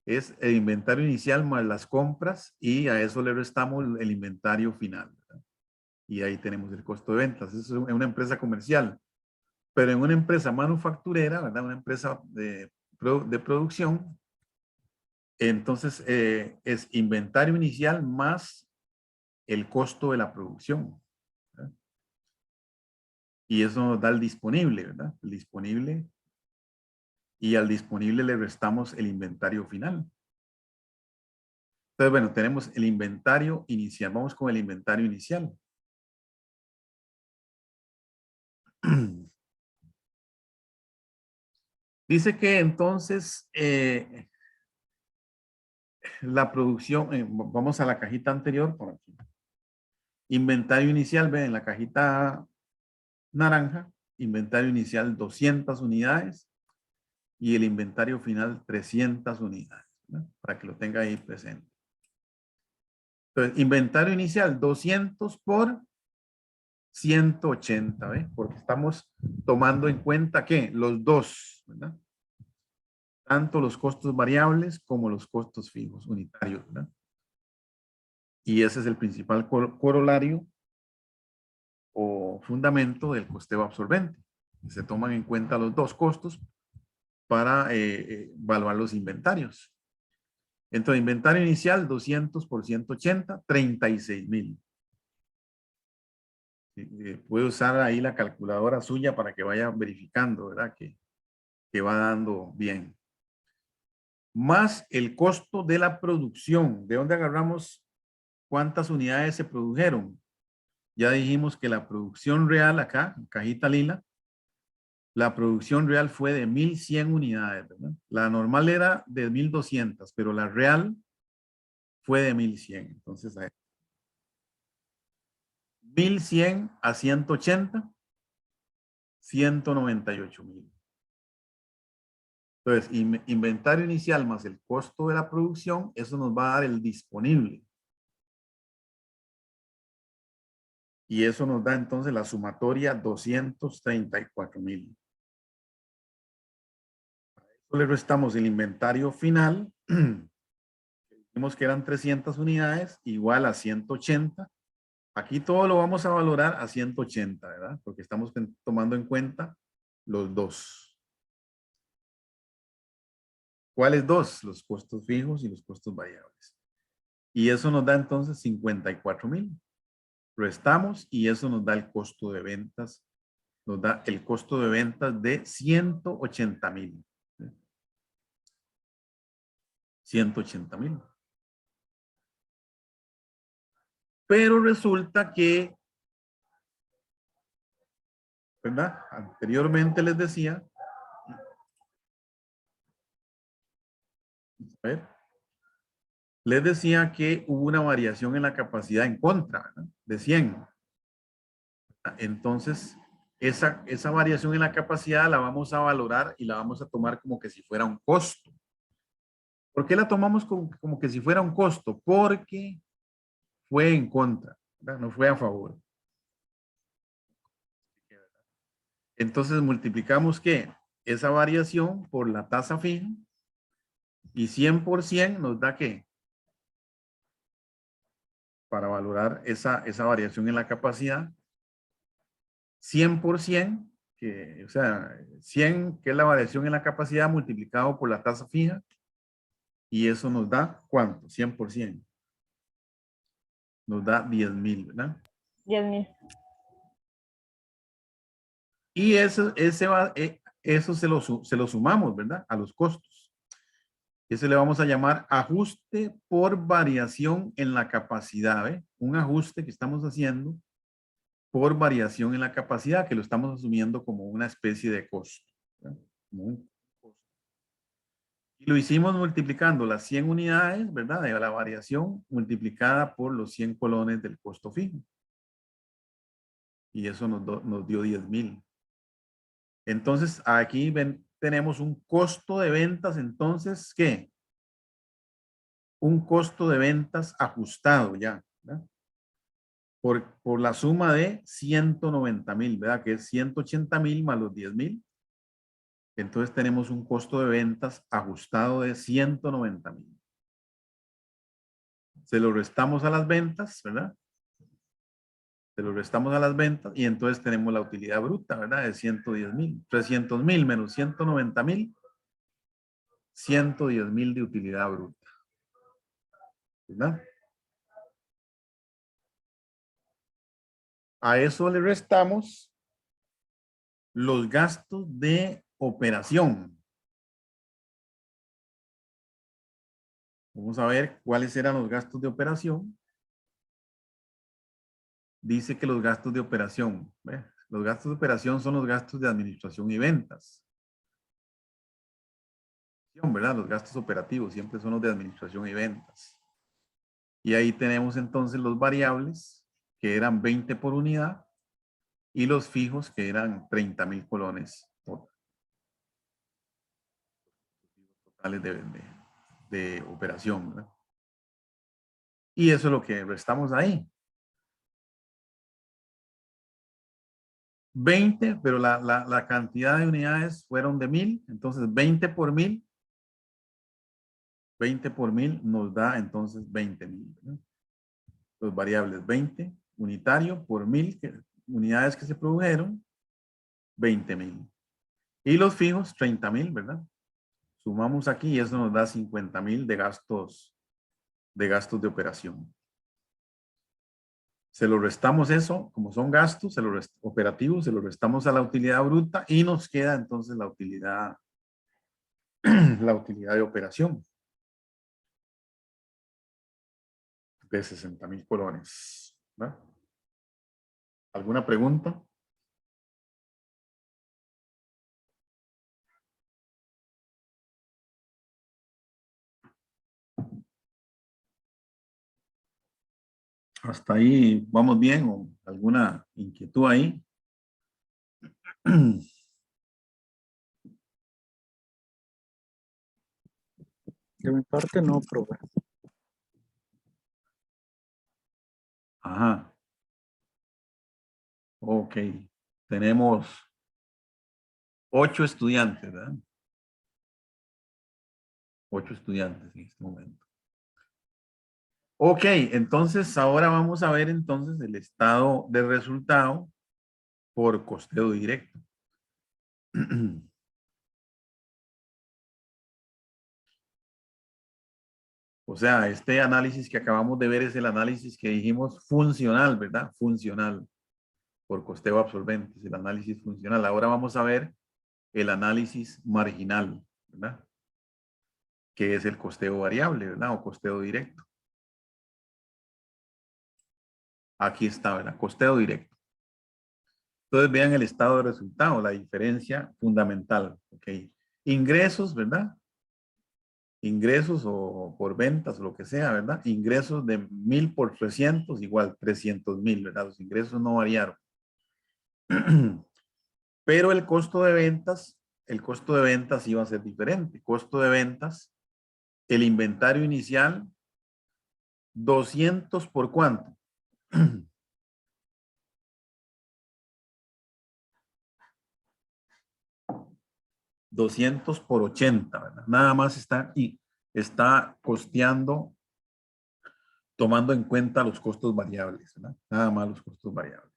[SPEAKER 1] es el inventario inicial más las compras, y a eso le restamos el inventario final, ¿verdad? Y ahí tenemos el costo de ventas. Eso es en una empresa comercial. Pero en una empresa manufacturera, ¿verdad? Una empresa de producción, entonces es inventario inicial más el costo de la producción, ¿verdad? Y eso nos da el disponible, ¿verdad? El disponible. Y al disponible le restamos el inventario final. Entonces, bueno, tenemos el inventario inicial. Vamos con el inventario inicial. Dice que entonces la producción, vamos a la cajita anterior por aquí. Inventario inicial, ven, en la cajita naranja, inventario inicial 200 unidades y el inventario final 300 unidades, ¿no? Para que lo tenga ahí presente. Entonces, inventario inicial 200 por 180, ¿ve? Porque estamos tomando en cuenta que los dos, ¿verdad? Tanto los costos variables como los costos fijos unitarios, ¿verdad? Y ese es el principal corolario o fundamento del costeo absorbente. Se toman en cuenta los dos costos para evaluar los inventarios. Entonces, inventario inicial, 200 por 180, 36,000. Puede usar ahí la calculadora suya para que vaya verificando, ¿verdad? Que va dando bien. Más el costo de la producción. ¿De dónde agarramos cuántas unidades se produjeron? Ya dijimos que la producción real acá, en cajita lila, la producción real fue de 1,100 unidades, ¿verdad? La normal era de 1,200, pero la real fue de 1,100. Entonces, 1,100 a 180, 198,000. Entonces, inventario inicial más el costo de la producción, eso nos va a dar el disponible. Y eso nos da entonces la sumatoria 234,000. Le restamos el inventario final. Vimos que eran 300 unidades, igual a 180. Aquí todo lo vamos a valorar a 180, ¿verdad? Porque estamos tomando en cuenta los dos. ¿Cuáles dos? Los costos fijos y los costos variables. Y eso nos da entonces 54,000. Restamos y eso nos da el costo de ventas. Nos da el costo de ventas de 180,000. 180,000. Pero resulta que, ¿verdad? Anteriormente les decía, a ver, les decía que hubo una variación en la capacidad en contra, ¿verdad? De 100. Entonces, esa variación en la capacidad la vamos a valorar y la vamos a tomar como que si fuera un costo. ¿Por qué la tomamos como que si fuera un costo? Porque fue en contra, ¿verdad? No fue a favor. Entonces multiplicamos ¿qué? Esa variación por la tasa fija y 100% nos da ¿qué? Para valorar esa variación en la capacidad. 100%, o sea, 100, que es la variación en la capacidad multiplicado por la tasa fija. Y eso nos da ¿cuánto? 100%. Nos da 10,000, ¿verdad?
[SPEAKER 2] 10,000.
[SPEAKER 1] Y eso se lo sumamos, ¿verdad? A los costos. Ese le vamos a llamar ajuste por variación en la capacidad, ¿eh? Un ajuste que estamos haciendo por variación en la capacidad, que lo estamos asumiendo como una especie de costo, ¿verdad? Como un costo. Y lo hicimos multiplicando las 100 unidades, ¿verdad? De la variación multiplicada por los 100 colones del costo fijo. Y eso nos dio 10,000. Entonces, aquí tenemos un costo de ventas, entonces, ¿qué? Un costo de ventas ajustado ya, ¿verdad? Por la suma de 190,000, ¿verdad? Que es 180,000 más los 10,000. Entonces tenemos un costo de ventas ajustado de 190,000. Se lo restamos a las ventas, ¿verdad? Se lo restamos a las ventas y entonces tenemos la utilidad bruta, ¿verdad? De 110,000. 300,000 menos 190,000. 110,000 de utilidad bruta, ¿verdad? A eso le restamos los gastos de operación. Vamos a ver cuáles eran los gastos de operación. Dice que los gastos de operación, ¿ve? Los gastos de operación son los gastos de administración y ventas. ¿Verdad? Los gastos operativos siempre son los de administración y ventas. Y ahí tenemos entonces los variables, que eran 20 por unidad, y los fijos, que eran 30,000 colones totales de operación, ¿verdad? Y eso es lo que restamos ahí. 20, pero la cantidad de unidades fueron de 1000, entonces 20 por 1000, 20 por 1000 nos da entonces 20,000, ¿verdad? Los variables 20 unitario por 1000 unidades que se produjeron, 20,000. Y los fijos, 30,000, ¿verdad? Sumamos aquí y eso nos da 50,000 de gastos de operación. Se lo restamos eso, como son gastos operativos, se lo restamos a la utilidad bruta y nos queda entonces la utilidad de operación de 60,000 colones, ¿verdad? ¿Alguna pregunta? ¿Hasta ahí vamos bien o alguna inquietud ahí?
[SPEAKER 2] De mi parte no, profe.
[SPEAKER 1] Ajá. Ok. Tenemos 8 estudiantes, ¿verdad? 8 estudiantes en este momento. Ok, entonces ahora vamos a ver entonces el estado de resultado por costeo directo. O sea, este análisis que acabamos de ver es el análisis que dijimos funcional, ¿verdad? Funcional por costeo absorbente, es el análisis funcional. Ahora vamos a ver el análisis marginal, ¿verdad? Que es el costeo variable, ¿verdad? O costeo directo. Aquí está, ¿verdad? Costeo directo. Entonces vean el estado de resultado, la diferencia fundamental, ¿ok? Ingresos, ¿verdad? Ingresos o por ventas o lo que sea, ¿verdad? Ingresos de 1000 por 300 igual 300,000, ¿verdad? Los ingresos no variaron. Pero el costo de ventas iba a ser diferente. Costo de ventas, el inventario inicial, 200 por cuánto. 200 por 80, ¿verdad? Nada más está costeando, tomando en cuenta los costos variables, ¿verdad? Nada más los costos variables.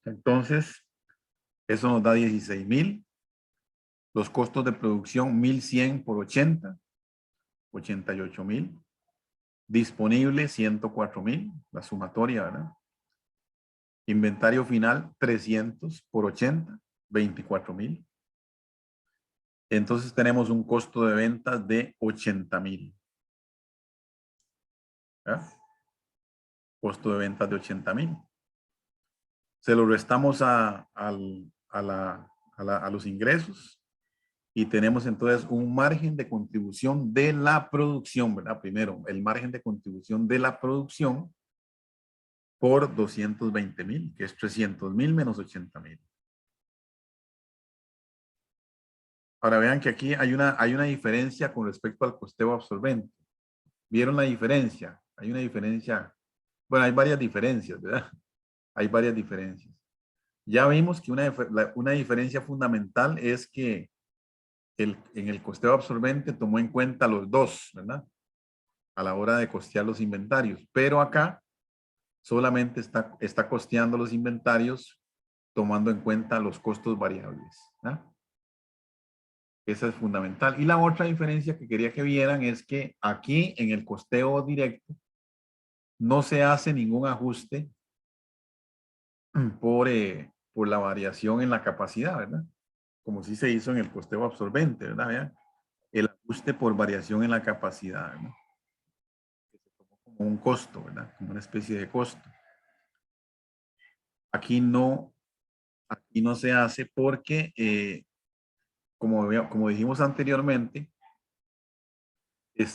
[SPEAKER 1] Entonces, eso nos da 16,000. Los costos de producción, 1100 por 80, 88,000. Disponible, 104,000, la sumatoria, ¿verdad? Inventario final, 300 por 80, 24,000. Entonces tenemos un costo de ventas de 80,000. Costo de ventas de 80,000. Se lo restamos a los ingresos y tenemos entonces un margen de contribución de la producción, ¿verdad? Primero, el margen de contribución de la producción por 220,000, que es 300,000 menos 80,000. Ahora vean que aquí hay una diferencia con respecto al costeo absorbente. ¿Vieron la diferencia? Hay una diferencia. Bueno, hay varias diferencias, ¿verdad? Hay varias diferencias. Ya vimos que una diferencia fundamental es que en el costeo absorbente tomó en cuenta los dos, ¿verdad? A la hora de costear los inventarios. Pero acá solamente está costeando los inventarios tomando en cuenta los costos variables, ¿verdad? Esa es fundamental. Y la otra diferencia que quería que vieran es que aquí en el costeo directo no se hace ningún ajuste por la variación en la capacidad, ¿verdad? Como si se hizo en el costeo absorbente, ¿verdad? Vean, el ajuste por variación en la capacidad, ¿no? Como un costo, ¿verdad? Como una especie de costo. Aquí no se hace porque, como dijimos anteriormente, el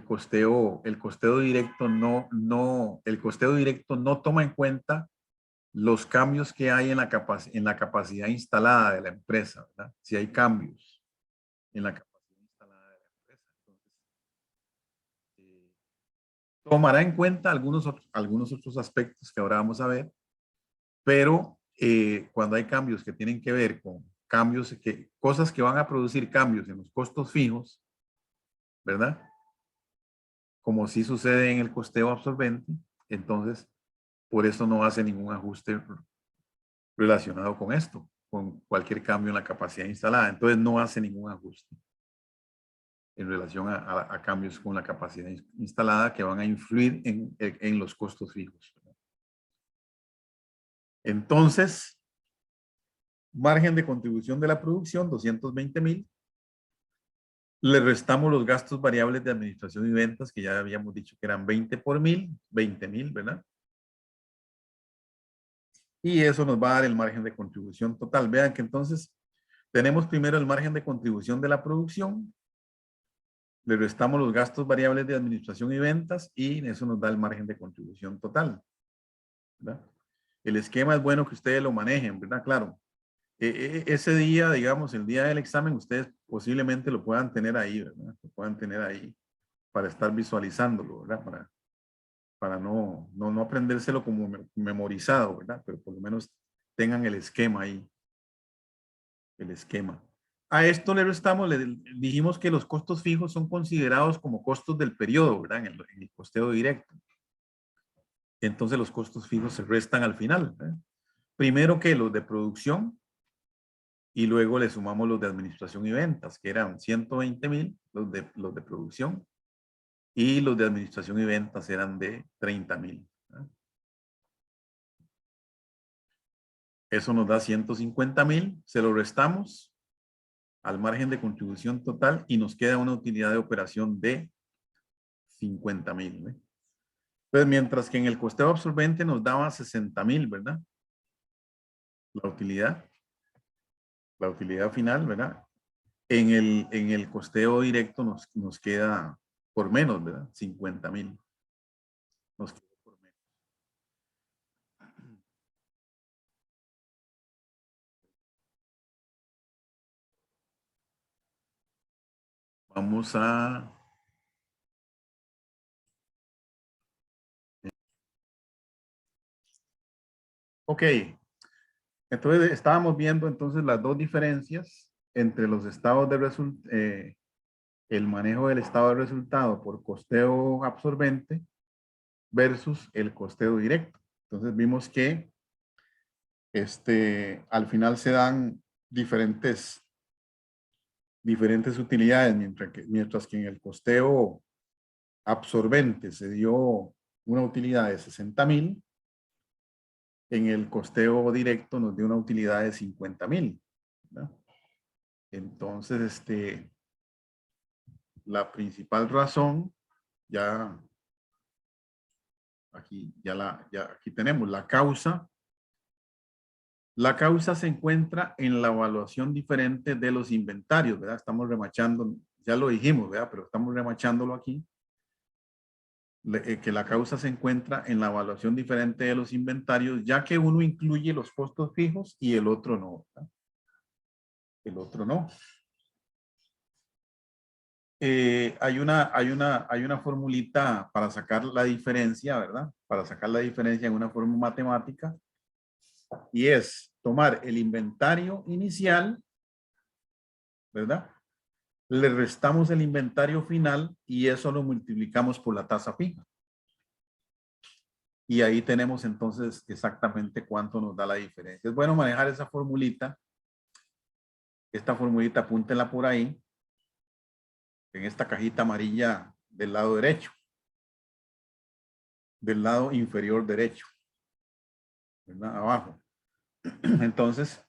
[SPEAKER 1] costeo directo el costeo directo no toma en cuenta los cambios que hay en la capacidad instalada de la empresa, ¿verdad? Si hay cambios en la capacidad instalada de la empresa. Entonces, Tomará en cuenta algunos otros aspectos que ahora vamos a ver, pero cuando hay cambios que tienen que ver con cosas que van a producir cambios en los costos fijos, ¿verdad? Como sí sucede en el costeo absorbente, entonces por eso no hace ningún ajuste relacionado con esto, con cualquier cambio en la capacidad instalada. Entonces no hace ningún ajuste en relación a cambios con la capacidad instalada que van a influir en los costos fijos. Entonces, margen de contribución de la producción, 220,000. Le restamos los gastos variables de administración y ventas, que ya habíamos dicho que eran 20 por 1000, 20,000, ¿verdad? Y eso nos va a dar el margen de contribución total. Vean que entonces tenemos primero el margen de contribución de la producción, le restamos los gastos variables de administración y ventas y eso nos da el margen de contribución total, ¿verdad? El esquema es bueno que ustedes lo manejen, ¿verdad? Claro. Ese día, digamos, el día del examen, ustedes posiblemente lo puedan tener ahí, ¿verdad? Lo puedan tener ahí para estar visualizándolo, ¿verdad? Para no aprendérselo como memorizado, ¿verdad? Pero por lo menos tengan el esquema ahí, el esquema. A esto le restamos, le dijimos que los costos fijos son considerados como costos del periodo, ¿verdad? En el costeo directo. Entonces los costos fijos se restan al final, ¿verdad? Primero que los de producción y luego le sumamos los de administración y ventas, que eran 120,000, los de producción, y los de administración y ventas eran de 30,000. Eso nos da 150,000, se lo restamos al margen de contribución total y nos queda una utilidad de operación de 50,000. Pues mientras que en el costeo absorbente nos daba 60,000, ¿verdad? La utilidad final, ¿verdad? En el costeo directo nos queda por menos, ¿verdad? 50,000. Nos queda por menos. Vamos a... Ok. Entonces estábamos viendo entonces las dos diferencias entre los estados de el manejo del estado de resultado por costeo absorbente versus el costeo directo. Entonces vimos que al final se dan diferentes utilidades, mientras que en el costeo absorbente se dio una utilidad de 60,000, en el costeo directo nos dio una utilidad de 50,000. Entonces, la principal razón, ya aquí, aquí tenemos la causa. La causa se encuentra en la evaluación diferente de los inventarios, ¿verdad? Estamos remachando, ya lo dijimos, ¿verdad? Pero estamos remachándolo aquí. Que la causa se encuentra en la evaluación diferente de los inventarios, ya que uno incluye los costos fijos y el otro no, ¿verdad? El otro no. Hay una formulita para sacar la diferencia, ¿verdad? Para sacar la diferencia en una forma matemática, y es tomar el inventario inicial, ¿verdad? Le restamos el inventario final y eso lo multiplicamos por la tasa fija. Y ahí tenemos entonces exactamente cuánto nos da la diferencia. Es bueno manejar esa formulita. Esta formulita apúntenla por ahí, en esta cajita amarilla del lado derecho, del lado inferior derecho, ¿verdad? Abajo. Entonces,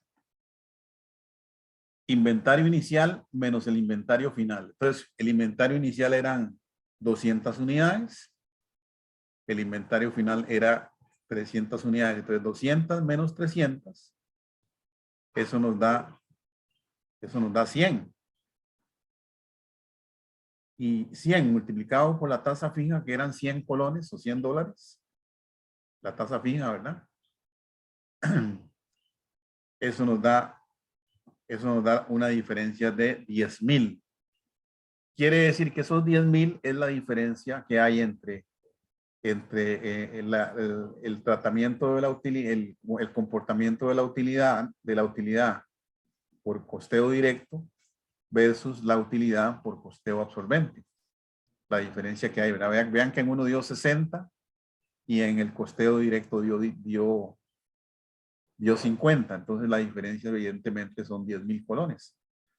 [SPEAKER 1] inventario inicial menos el inventario final. Entonces, el inventario inicial eran 200 unidades. El inventario final era 300 unidades. Entonces, 200 menos 300, eso nos da 100. Y 100 multiplicado por la tasa fija, que eran 100 colones o $100. La tasa fija, ¿verdad? Eso nos da una diferencia de 10,000. Quiere decir que esos 10,000 es la diferencia que hay entre entre el tratamiento de la utilidad, el comportamiento de la utilidad por costeo directo versus la utilidad por costeo absorbente. La diferencia que hay, ¿verdad? Vean que en uno dio 60 y en el costeo directo dio 50. Entonces la diferencia evidentemente son 10,000 colones.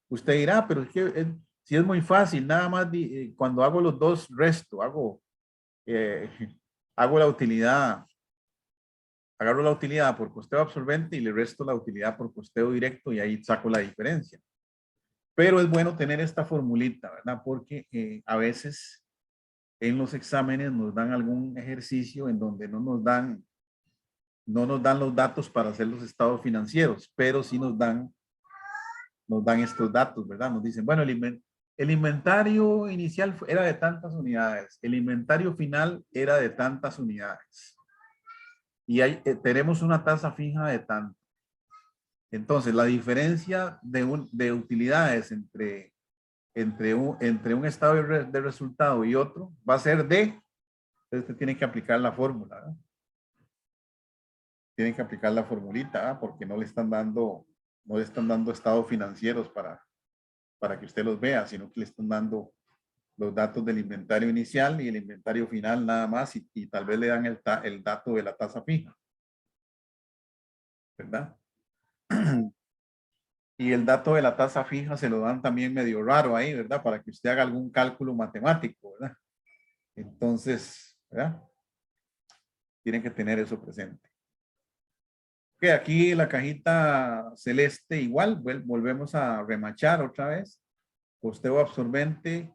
[SPEAKER 1] Usted dirá, pero es que si es muy fácil, nada más cuando hago los dos resto, eh, hago la utilidad, agarro la utilidad por costeo absorbente y le resto la utilidad por costeo directo y ahí saco la diferencia. Pero es bueno tener esta formulita, ¿verdad? Porque a veces en los exámenes nos dan algún ejercicio en donde no nos dan los datos para hacer los estados financieros, pero sí nos dan estos datos, ¿verdad? Nos dicen, bueno, el inventario inicial era de tantas unidades, el inventario final era de tantas unidades. Y tenemos una tasa fija de tanto. Entonces, la diferencia de utilidades entre un estado de resultado y otro va a ser entonces usted tiene que aplicar la fórmula, ¿verdad? Tienen que aplicar la formulita, ¿verdad? Porque no le están dando estados financieros para que usted los vea, sino que le están dando los datos del inventario inicial y el inventario final nada más y tal vez le dan el dato de la tasa fija, ¿verdad? Y el dato de la tasa fija se lo dan también medio raro ahí, ¿verdad? Para que usted haga algún cálculo matemático, ¿verdad? Entonces, ¿verdad? Tienen que tener eso presente. Que aquí la cajita celeste igual, volvemos a remachar otra vez. Costeo absorbente,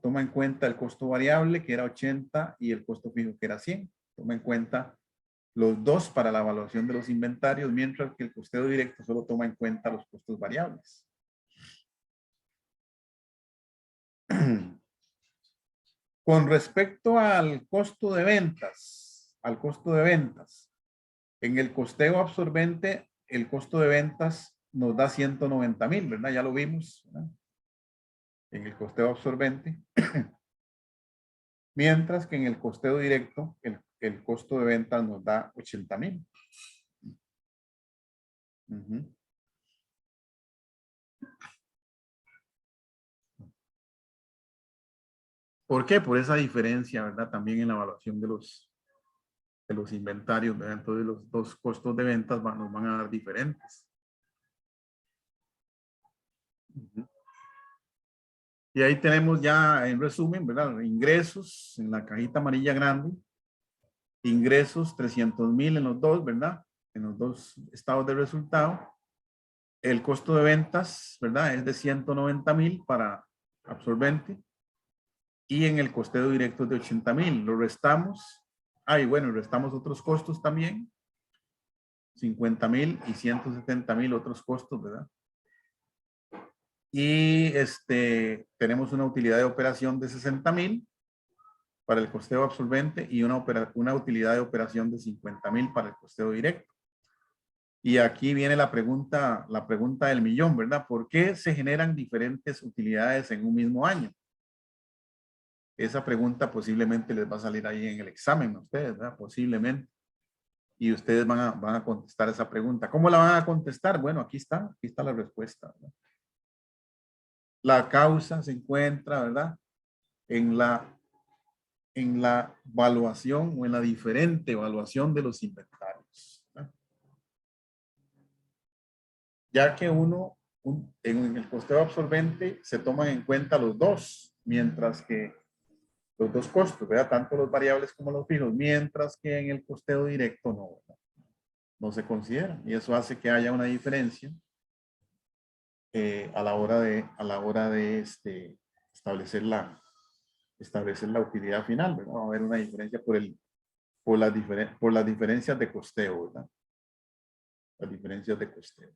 [SPEAKER 1] toma en cuenta el costo variable que era 80 y el costo fijo que era 100. Toma en cuenta los dos para la evaluación de los inventarios, mientras que el costeo directo solo toma en cuenta los costos variables. Con respecto al costo de ventas, en el costeo absorbente, el costo de ventas nos da 190,000, ¿verdad? Ya lo vimos, ¿verdad? En el costeo absorbente. Mientras que en el costeo directo, el costo de ventas nos da 80,000. ¿Por qué? Por esa diferencia, ¿verdad? También en la evaluación de los inventarios, ¿verdad? Entonces los dos costos de ventas nos van a dar diferentes. Y ahí tenemos ya en resumen, ¿verdad? Ingresos en la cajita amarilla grande. Ingresos 300,000 en los dos, ¿verdad? En los dos estados de resultado. El costo de ventas, ¿verdad? Es de 190,000 para absorbente. Y en el costeo directo de 80,000. Lo restamos. Y bueno, restamos otros costos también. 50,000 y 170,000 otros costos, ¿verdad? Y tenemos una utilidad de operación de 60,000 para el costeo absorbente y una utilidad de operación de 50,000 para el costeo directo. Y aquí viene la pregunta del millón, ¿verdad? ¿Por qué se generan diferentes utilidades en un mismo año? Esa pregunta posiblemente les va a salir ahí en el examen a ustedes, ¿verdad? Posiblemente. Y ustedes van a contestar esa pregunta. ¿Cómo la van a contestar? Bueno, aquí está la respuesta, ¿verdad? La causa se encuentra, ¿verdad? En la evaluación o en la diferente evaluación de los inventarios, ¿verdad? Ya que en el costeo absorbente se toman en cuenta los dos, mientras que los dos costos, ¿verdad? Tanto los variables como los fijos, mientras que en el costeo directo no se considera. Y eso hace que haya una diferencia a la hora de establecer la utilidad final, ¿verdad? Va a haber una diferencia por las diferencias de costeo, ¿verdad? Las diferencias de costeo.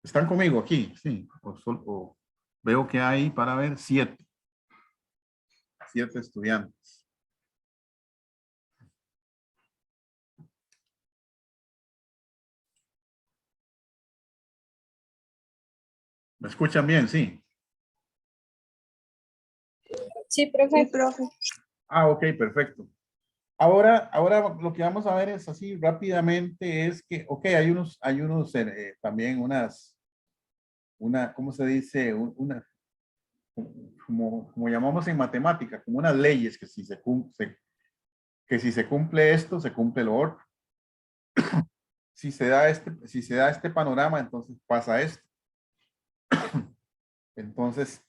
[SPEAKER 1] ¿Están conmigo aquí? Sí. O veo que hay para ver 7 estudiantes. ¿Me escuchan bien? Sí.
[SPEAKER 3] Sí, profe.
[SPEAKER 4] Sí, profe.
[SPEAKER 1] Ah, ok, perfecto. Ahora lo que vamos a ver es así rápidamente es que, ok, hay unos también ¿cómo se dice? Como llamamos en matemática, como unas leyes que que si se cumple esto, se cumple lo otro. Si se da este panorama, entonces pasa esto. Entonces,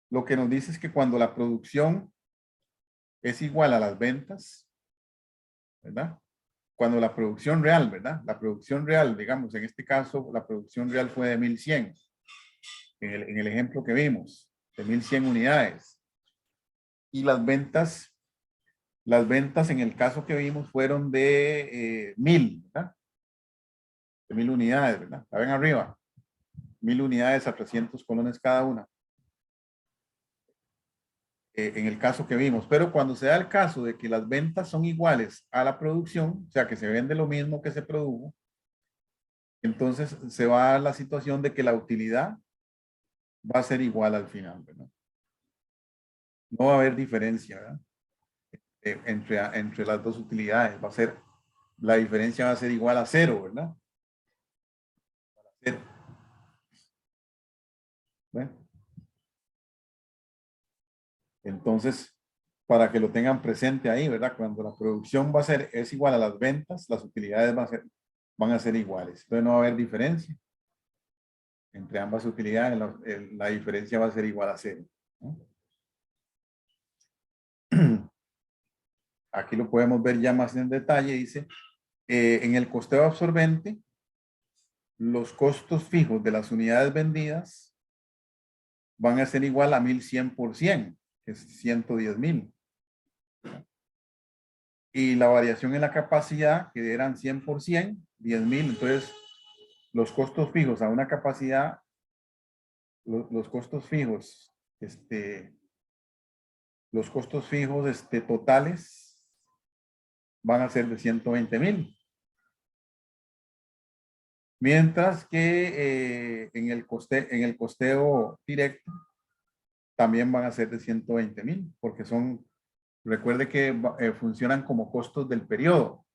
[SPEAKER 1] lo que nos dice es que cuando la producción es igual a las ventas, ¿verdad? Cuando la producción real, ¿verdad? La producción real, digamos, en este caso, la producción real fue de 1100, en el ejemplo que vimos, de 1100 unidades. Y las ventas en el caso que vimos fueron de 1000, ¿verdad? De 1000 unidades, ¿verdad? La ven arriba. 1000 unidades a 300 colones cada una. En el caso que vimos. Pero cuando se da el caso de que las ventas son iguales a la producción, o sea, que se vende lo mismo que se produjo, entonces se va a dar la situación de que la utilidad va a ser igual al final, ¿verdad? No va a haber diferencia, ¿verdad? Entre las dos utilidades. La diferencia va a ser igual a cero, ¿verdad? Cero. ¿Ven? Entonces, para que lo tengan presente ahí, ¿verdad? Cuando la producción es igual a las ventas, las utilidades van a ser iguales. Entonces no va a haber diferencia entre ambas utilidades. La diferencia va a ser igual a cero, ¿no? Aquí lo podemos ver ya más en detalle. Dice, en el costeo absorbente, los costos fijos de las unidades vendidas van a ser igual a 1100 por 100, que es 110,000. Y la variación en la capacidad, que eran 100 por 100, 10,000. Entonces, los costos fijos a una capacidad, los costos fijos, totales van a ser de 120,000. Mientras que en el costeo directo también van a ser de 120,000, porque recuerde que funcionan como costos del periodo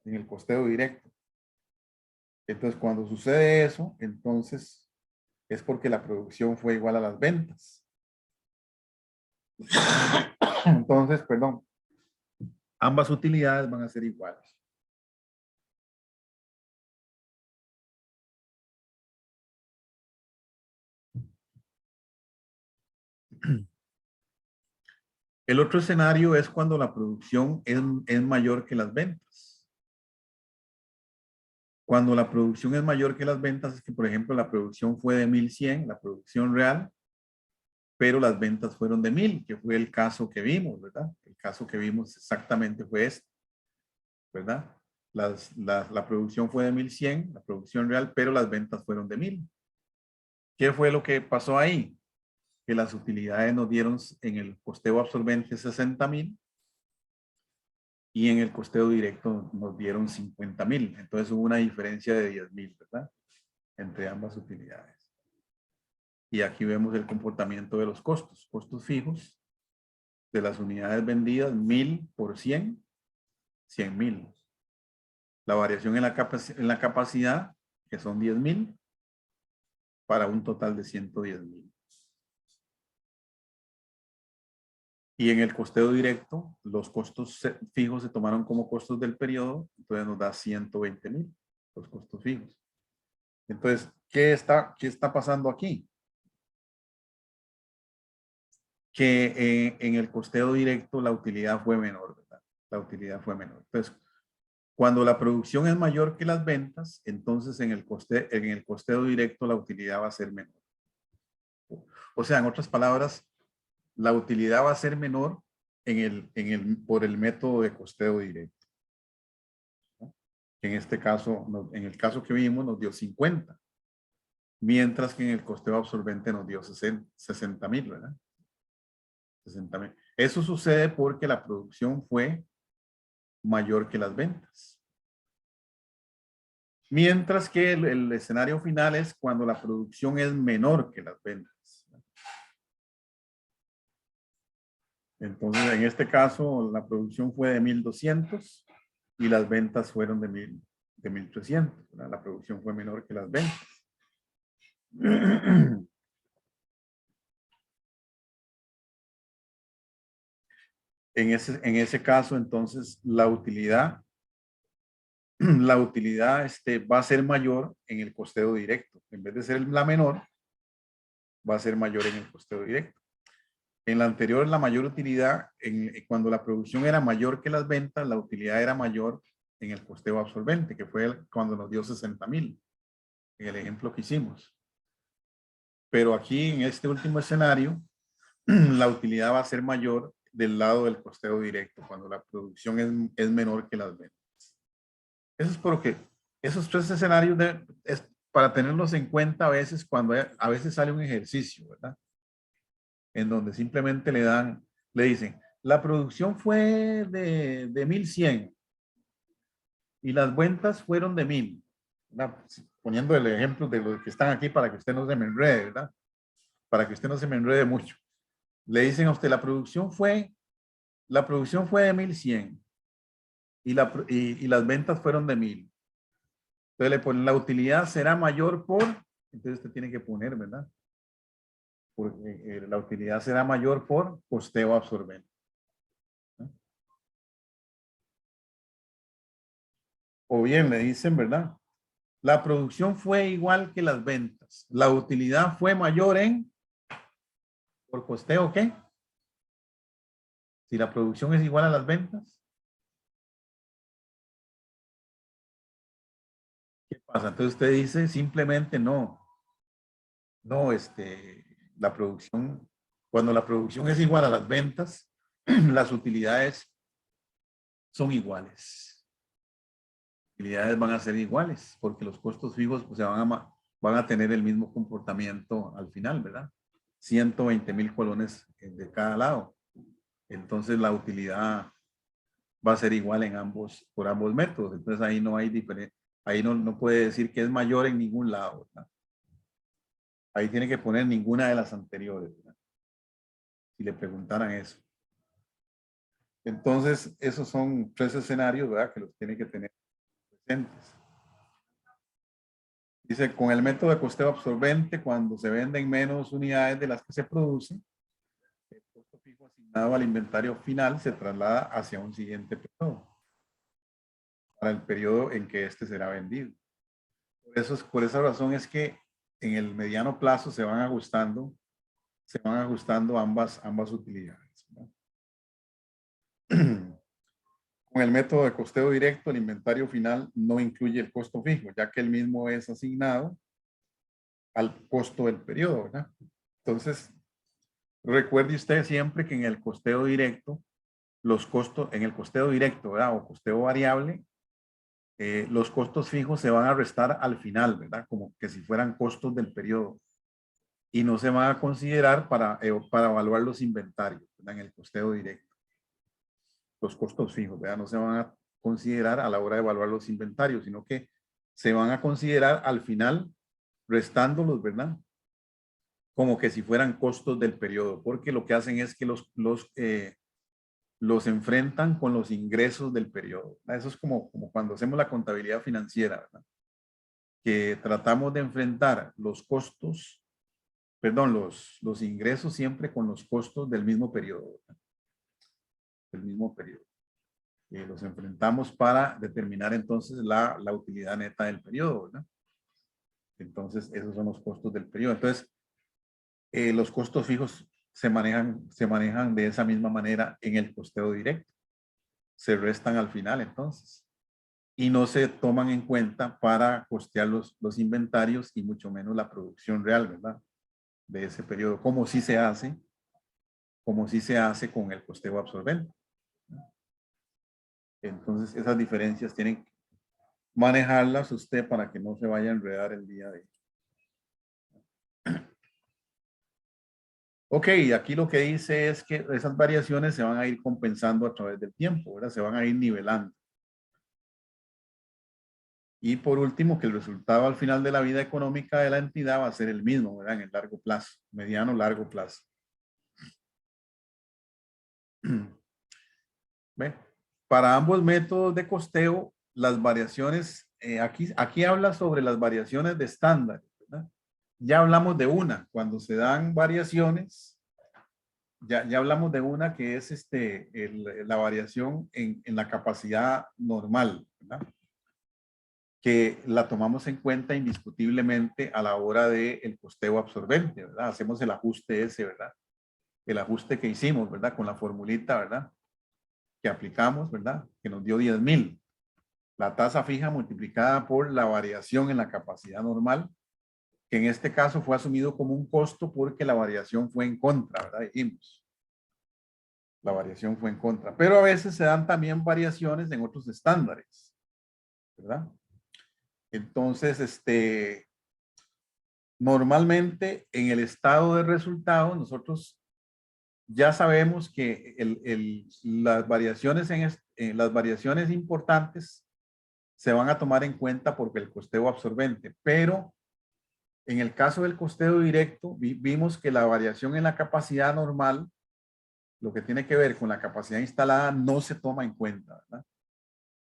[SPEAKER 1] en el costeo directo. Entonces, cuando sucede eso, entonces es porque la producción fue igual a las ventas. Entonces, perdón, ambas utilidades van a ser iguales. El otro escenario es cuando la producción es mayor que las ventas. Cuando la producción es mayor que las ventas es que, por ejemplo, la producción fue de 1100, la producción real, pero las ventas fueron de 1000, que fue el caso que vimos, ¿verdad? El caso que vimos exactamente fue este, ¿verdad? La producción fue de 1100, la producción real, pero las ventas fueron de 1000. ¿Qué fue lo que pasó ahí? Que las utilidades nos dieron en el costeo absorbente 60,000 y en el costeo directo nos dieron 50,000. Entonces hubo una diferencia de 10,000, ¿verdad? Entre ambas utilidades. Y aquí vemos el comportamiento de los costos. Costos fijos de las unidades vendidas, 1000 por 100, 100,000. La variación en la capacidad, que son 10,000, para un total de 110,000. Y en el costeo directo, los costos fijos se tomaron como costos del periodo, entonces nos da 120,000, los costos fijos. Entonces, ¿qué está pasando aquí? Que en el costeo directo la utilidad fue menor, ¿verdad? La utilidad fue menor. Entonces, cuando la producción es mayor que las ventas, entonces en el costeo directo la utilidad va a ser menor. O sea, en otras palabras, la utilidad va a ser menor por el método de costeo directo, ¿no? En este caso, en el caso que vimos, nos dio 50, mientras que en el costeo absorbente nos dio 60,000, ¿verdad? 60,000. Eso sucede porque la producción fue mayor que las ventas. Mientras que el escenario final es cuando la producción es menor que las ventas. Entonces, en este caso, la producción fue de 1,200 y las ventas fueron de 1,300. ¿Verdad? La producción fue menor que las ventas. En ese caso, entonces, la utilidad va a ser mayor en el costeo directo. En vez de ser la menor, va a ser mayor en el costeo directo. En la anterior, la mayor utilidad, cuando la producción era mayor que las ventas, la utilidad era mayor en el costeo absorbente, que fue cuando nos dio 60,000, en el ejemplo que hicimos. Pero aquí, en este último escenario, la utilidad va a ser mayor del lado del costeo directo, cuando la producción es menor que las ventas. Eso es porque esos tres escenarios es para tenerlos en cuenta a veces cuando a veces sale un ejercicio, ¿verdad? En donde simplemente le dicen, la producción fue de 1,100 y las ventas fueron de 1,000. ¿Verdad? Poniendo el ejemplo de los que están aquí para que usted no se me enrede, ¿verdad? Para que usted no se me enrede mucho. Le dicen a usted, la producción fue de 1,100 y las ventas fueron de 1,000. Entonces le ponen, la utilidad será mayor por, entonces usted tiene que poner, ¿verdad? Porque la utilidad será mayor por costeo absorbente. ¿No? O bien le dicen, ¿verdad? La producción fue igual que las ventas. La utilidad fue mayor por costeo, ¿qué? Si la producción es igual a las ventas, ¿qué pasa? Entonces usted dice simplemente no, la producción, cuando la producción es igual a las ventas, las utilidades son iguales. Las utilidades van a ser iguales porque los costos fijos pues, van a tener el mismo comportamiento al final, ¿verdad? 120,000 colones de cada lado. Entonces la utilidad va a ser igual por ambos métodos. Entonces ahí no hay diferencia. Ahí no puede decir que es mayor en ningún lado, ¿verdad? Ahí tiene que poner ninguna de las anteriores, ¿verdad? Si le preguntaran eso. Entonces, esos son tres escenarios, ¿verdad? Que los tiene que tener presentes. Dice, con el método de costeo absorbente, cuando se venden menos unidades de las que se producen, el costo fijo asignado al inventario final se traslada hacia un siguiente periodo, para el periodo en que éste será vendido. Por esa razón es que en el mediano plazo se van ajustando ambas utilidades, ¿no? Con el método de costeo directo, el inventario final no incluye el costo fijo, ya que el mismo es asignado al costo del periodo, ¿verdad? Entonces, recuerde usted siempre que en el costeo directo, en el costeo directo, ¿verdad? O costeo variable, los costos fijos se van a restar al final, ¿verdad? Como que si fueran costos del periodo. Y no se van a considerar para evaluar los inventarios, ¿verdad? En el costeo directo. Los costos fijos, ¿verdad? No se van a considerar a la hora de evaluar los inventarios, sino que se van a considerar al final restándolos, ¿verdad? Como que si fueran costos del periodo, porque lo que hacen es que los enfrentan con los ingresos del periodo. ¿Verdad? Eso es como cuando hacemos la contabilidad financiera, ¿verdad? Que tratamos de enfrentar los costos, perdón, los ingresos siempre con los costos del mismo periodo, ¿verdad? Del mismo periodo. Los enfrentamos para determinar entonces la utilidad neta del periodo, ¿verdad? Entonces, esos son los costos del periodo. Entonces, los costos fijos se manejan de esa misma manera en el costeo directo. Se restan al final, entonces. Y no se toman en cuenta para costear los inventarios y mucho menos la producción real, ¿verdad? De ese periodo, como si se hace con el costeo absorbente. Entonces, esas diferencias tienen que manejarlas usted para que no se vaya a enredar el día de hoy. Ok, aquí lo que dice es que esas variaciones se van a ir compensando a través del tiempo, ¿verdad? Se van a ir nivelando. Y por último, que el resultado al final de la vida económica de la entidad va a ser el mismo, ¿verdad? En el largo plazo, mediano, largo plazo. ¿Ve? Para ambos métodos de costeo, las variaciones, aquí habla sobre las variaciones de estándar, ¿verdad? Ya hablamos de una, cuando se dan variaciones, ya hablamos de una que es la variación en la capacidad normal, ¿verdad? Que la tomamos en cuenta indiscutiblemente a la hora del costeo absorbente, ¿verdad? Hacemos el ajuste ese, ¿verdad? El ajuste que hicimos, ¿verdad? Con la formulita, ¿verdad? Que aplicamos, ¿verdad? Que nos dio 10,000. La tasa fija multiplicada por la variación en la capacidad normal, que en este caso fue asumido como un costo porque la variación fue en contra, ¿verdad? Dijimos. La variación fue en contra. Pero a veces se dan también variaciones en otros estándares, ¿verdad? Entonces, normalmente en el estado de resultado, nosotros ya sabemos que las variaciones las variaciones importantes se van a tomar en cuenta porque el costeo absorbente, pero en el caso del costeo directo, vimos que la variación en la capacidad normal, lo que tiene que ver con la capacidad instalada, no se toma en cuenta, ¿verdad?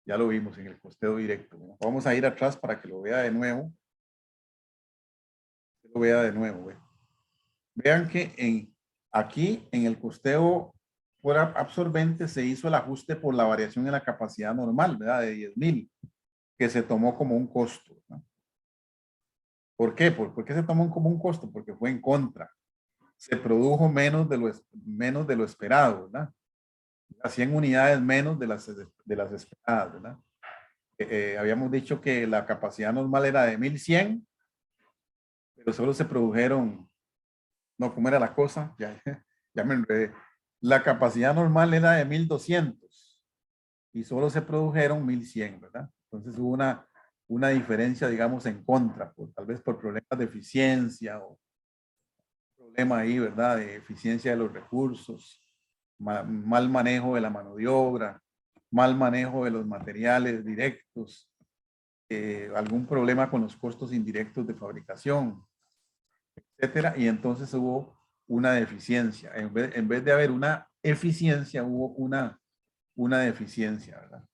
[SPEAKER 1] Ya lo vimos en el costeo directo. Vamos a ir atrás para que lo vea de nuevo. Lo vea de nuevo. Vean que aquí en el costeo por absorbente se hizo el ajuste por la variación en la capacidad normal, ¿verdad? De 10,000, que se tomó como un costo, ¿no? ¿Por qué? ¿Por qué se tomó como un costo? Porque fue en contra. Se produjo menos de lo esperado, ¿verdad? A 100 unidades menos de las esperadas, ¿verdad? Habíamos dicho que la capacidad normal era de 1,100, pero solo se produjeron, no, ¿cómo era la cosa? Ya me enredé. La capacidad normal era de 1,200 y solo se produjeron 1,100, ¿verdad? Entonces hubo una diferencia, digamos, en contra, tal vez por problemas de eficiencia o problema ahí, ¿verdad? De eficiencia de los recursos, mal manejo de la mano de obra, mal manejo de los materiales directos, algún problema con los costos indirectos de fabricación, etcétera. Y entonces hubo una deficiencia. En vez de haber una eficiencia, hubo una deficiencia, ¿verdad?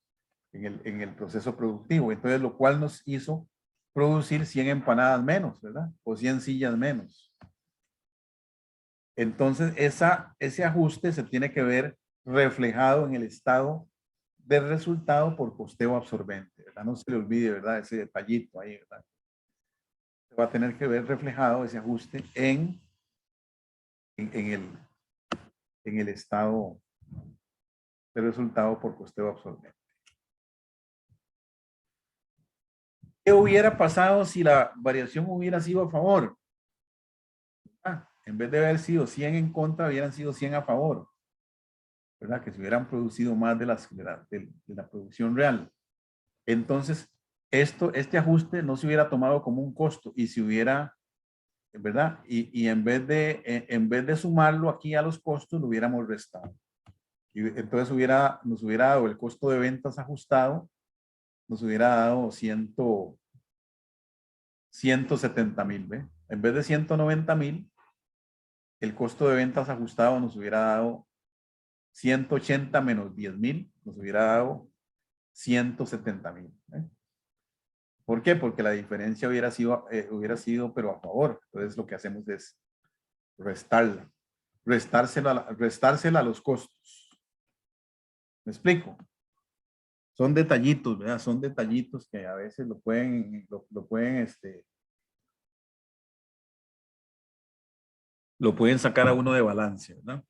[SPEAKER 1] En el proceso productivo. Entonces, lo cual nos hizo producir 100 empanadas menos, ¿verdad? O 100 sillas menos. Entonces, ese ajuste se tiene que ver reflejado en el estado del resultado por costeo absorbente, ¿verdad? No se le olvide, ¿verdad? Ese detallito ahí, ¿verdad? Se va a tener que ver reflejado ese ajuste en el estado de resultado por costeo absorbente. ¿Qué hubiera pasado si la variación hubiera sido a favor? En vez de haber sido 100 en contra, hubieran sido 100 a favor, ¿verdad? Que se hubieran producido más de la producción real. Entonces, este ajuste no se hubiera tomado como un costo y se hubiera, ¿verdad? Y en vez de sumarlo aquí a los costos, lo hubiéramos restado. Y entonces nos hubiera dado el costo de ventas ajustado, nos hubiera dado 170,000, ¿ve? En vez de 190,000, el costo de ventas ajustado nos hubiera dado 180 menos 10,000, nos hubiera dado 170,000. ¿Por qué? Porque la diferencia hubiera sido, pero a favor. Entonces lo que hacemos es restarla, restársela a los costos. ¿Me explico? Son detallitos, ¿verdad? Son detallitos que a veces lo pueden sacar a uno de balance, ¿verdad?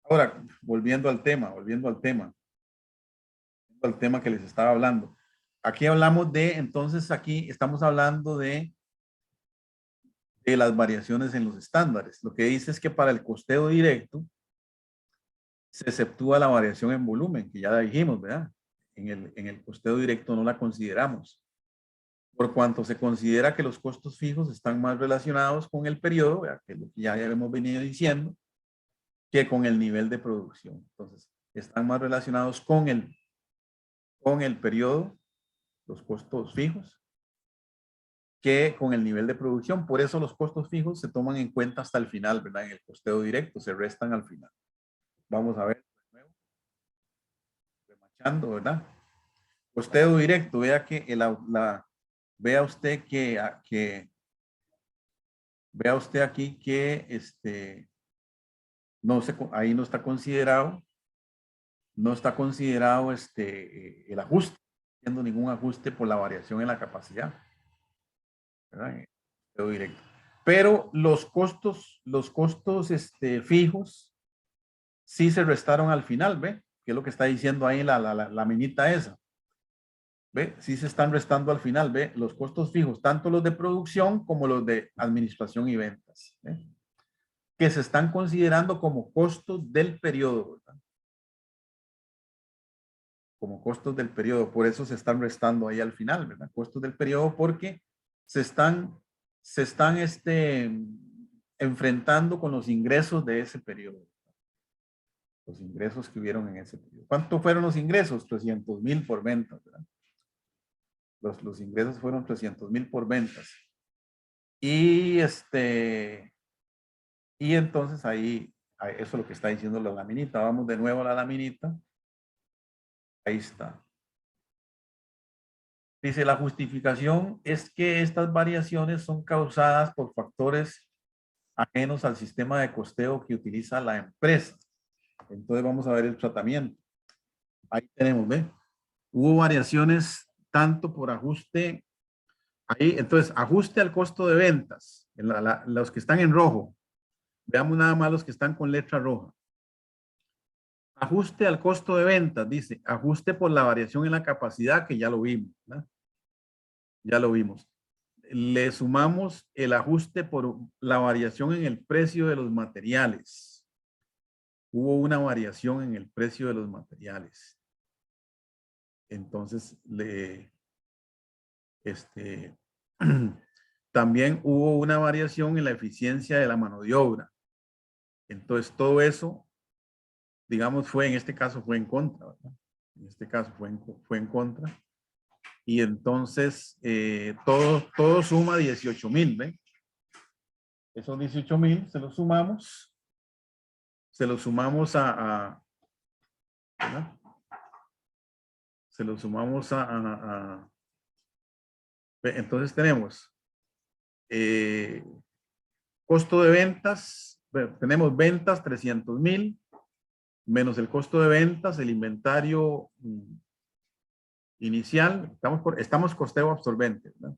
[SPEAKER 1] Ahora, volviendo al tema que les estaba hablando. Aquí hablamos entonces aquí estamos hablando de las variaciones en los estándares. Lo que dice es que para el costeo directo se exceptúa la variación en volumen, que ya la dijimos, ¿verdad? En el costeo directo no la consideramos, por cuanto se considera que los costos fijos están más relacionados con el periodo, ¿verdad? Que es lo que ya hemos venido diciendo, que con el nivel de producción. Entonces, están más relacionados con el periodo, los costos fijos, que con el nivel de producción. Por eso los costos fijos se toman en cuenta hasta el final, ¿verdad? En el costeo directo se restan al final. Vamos a ver de nuevo, remachando, ¿verdad? Costeo directo, vea que vea usted vea usted aquí que ahí no está considerado, el ajuste, no haciendo ningún ajuste por la variación en la capacidad, ¿verdad? Costeo directo. Pero los costos fijos sí se restaron al final, ¿ve? Que es lo que está diciendo ahí la minita esa. ¿Ve? Sí se están restando al final, ¿ve? Los costos fijos, tanto los de producción como los de administración y ventas, ¿ve? Que se están considerando como costos del periodo, ¿verdad? Como costos del periodo, por eso se están restando ahí al final, ¿verdad? Costos del periodo porque se están enfrentando con los ingresos de ese periodo. Los ingresos que hubieron en ese periodo. ¿Cuánto fueron los ingresos? 300,000 por ventas, ¿verdad? Los ingresos fueron 300,000 por ventas. Y y entonces ahí, eso es lo que está diciendo la laminita. Vamos de nuevo a la laminita. Ahí está. Dice, la justificación es que estas variaciones son causadas por factores ajenos al sistema de costeo que utiliza la empresa. Entonces vamos a ver el tratamiento. Ahí tenemos, ¿ve? Hubo variaciones tanto por ajuste. Ahí, entonces, ajuste al costo de ventas. Los que están en rojo. Veamos nada más los que están con letra roja. Ajuste al costo de ventas, dice. Ajuste por la variación en la capacidad, que ya lo vimos, ¿verdad? Ya lo vimos. Le sumamos el ajuste por la variación en el precio de los materiales. Hubo una variación en el precio de los materiales. Entonces, también hubo una variación en la eficiencia de la mano de obra. Entonces, todo eso, digamos, en este caso fue en contra, ¿verdad? En este caso fue en contra. Y entonces, todo suma 18,000, ¿ven? Esos 18,000 se los sumamos ¿verdad? Se los sumamos entonces tenemos costo de ventas, tenemos ventas 300,000 menos el costo de ventas, el inventario inicial, estamos costeo absorbente, ¿verdad?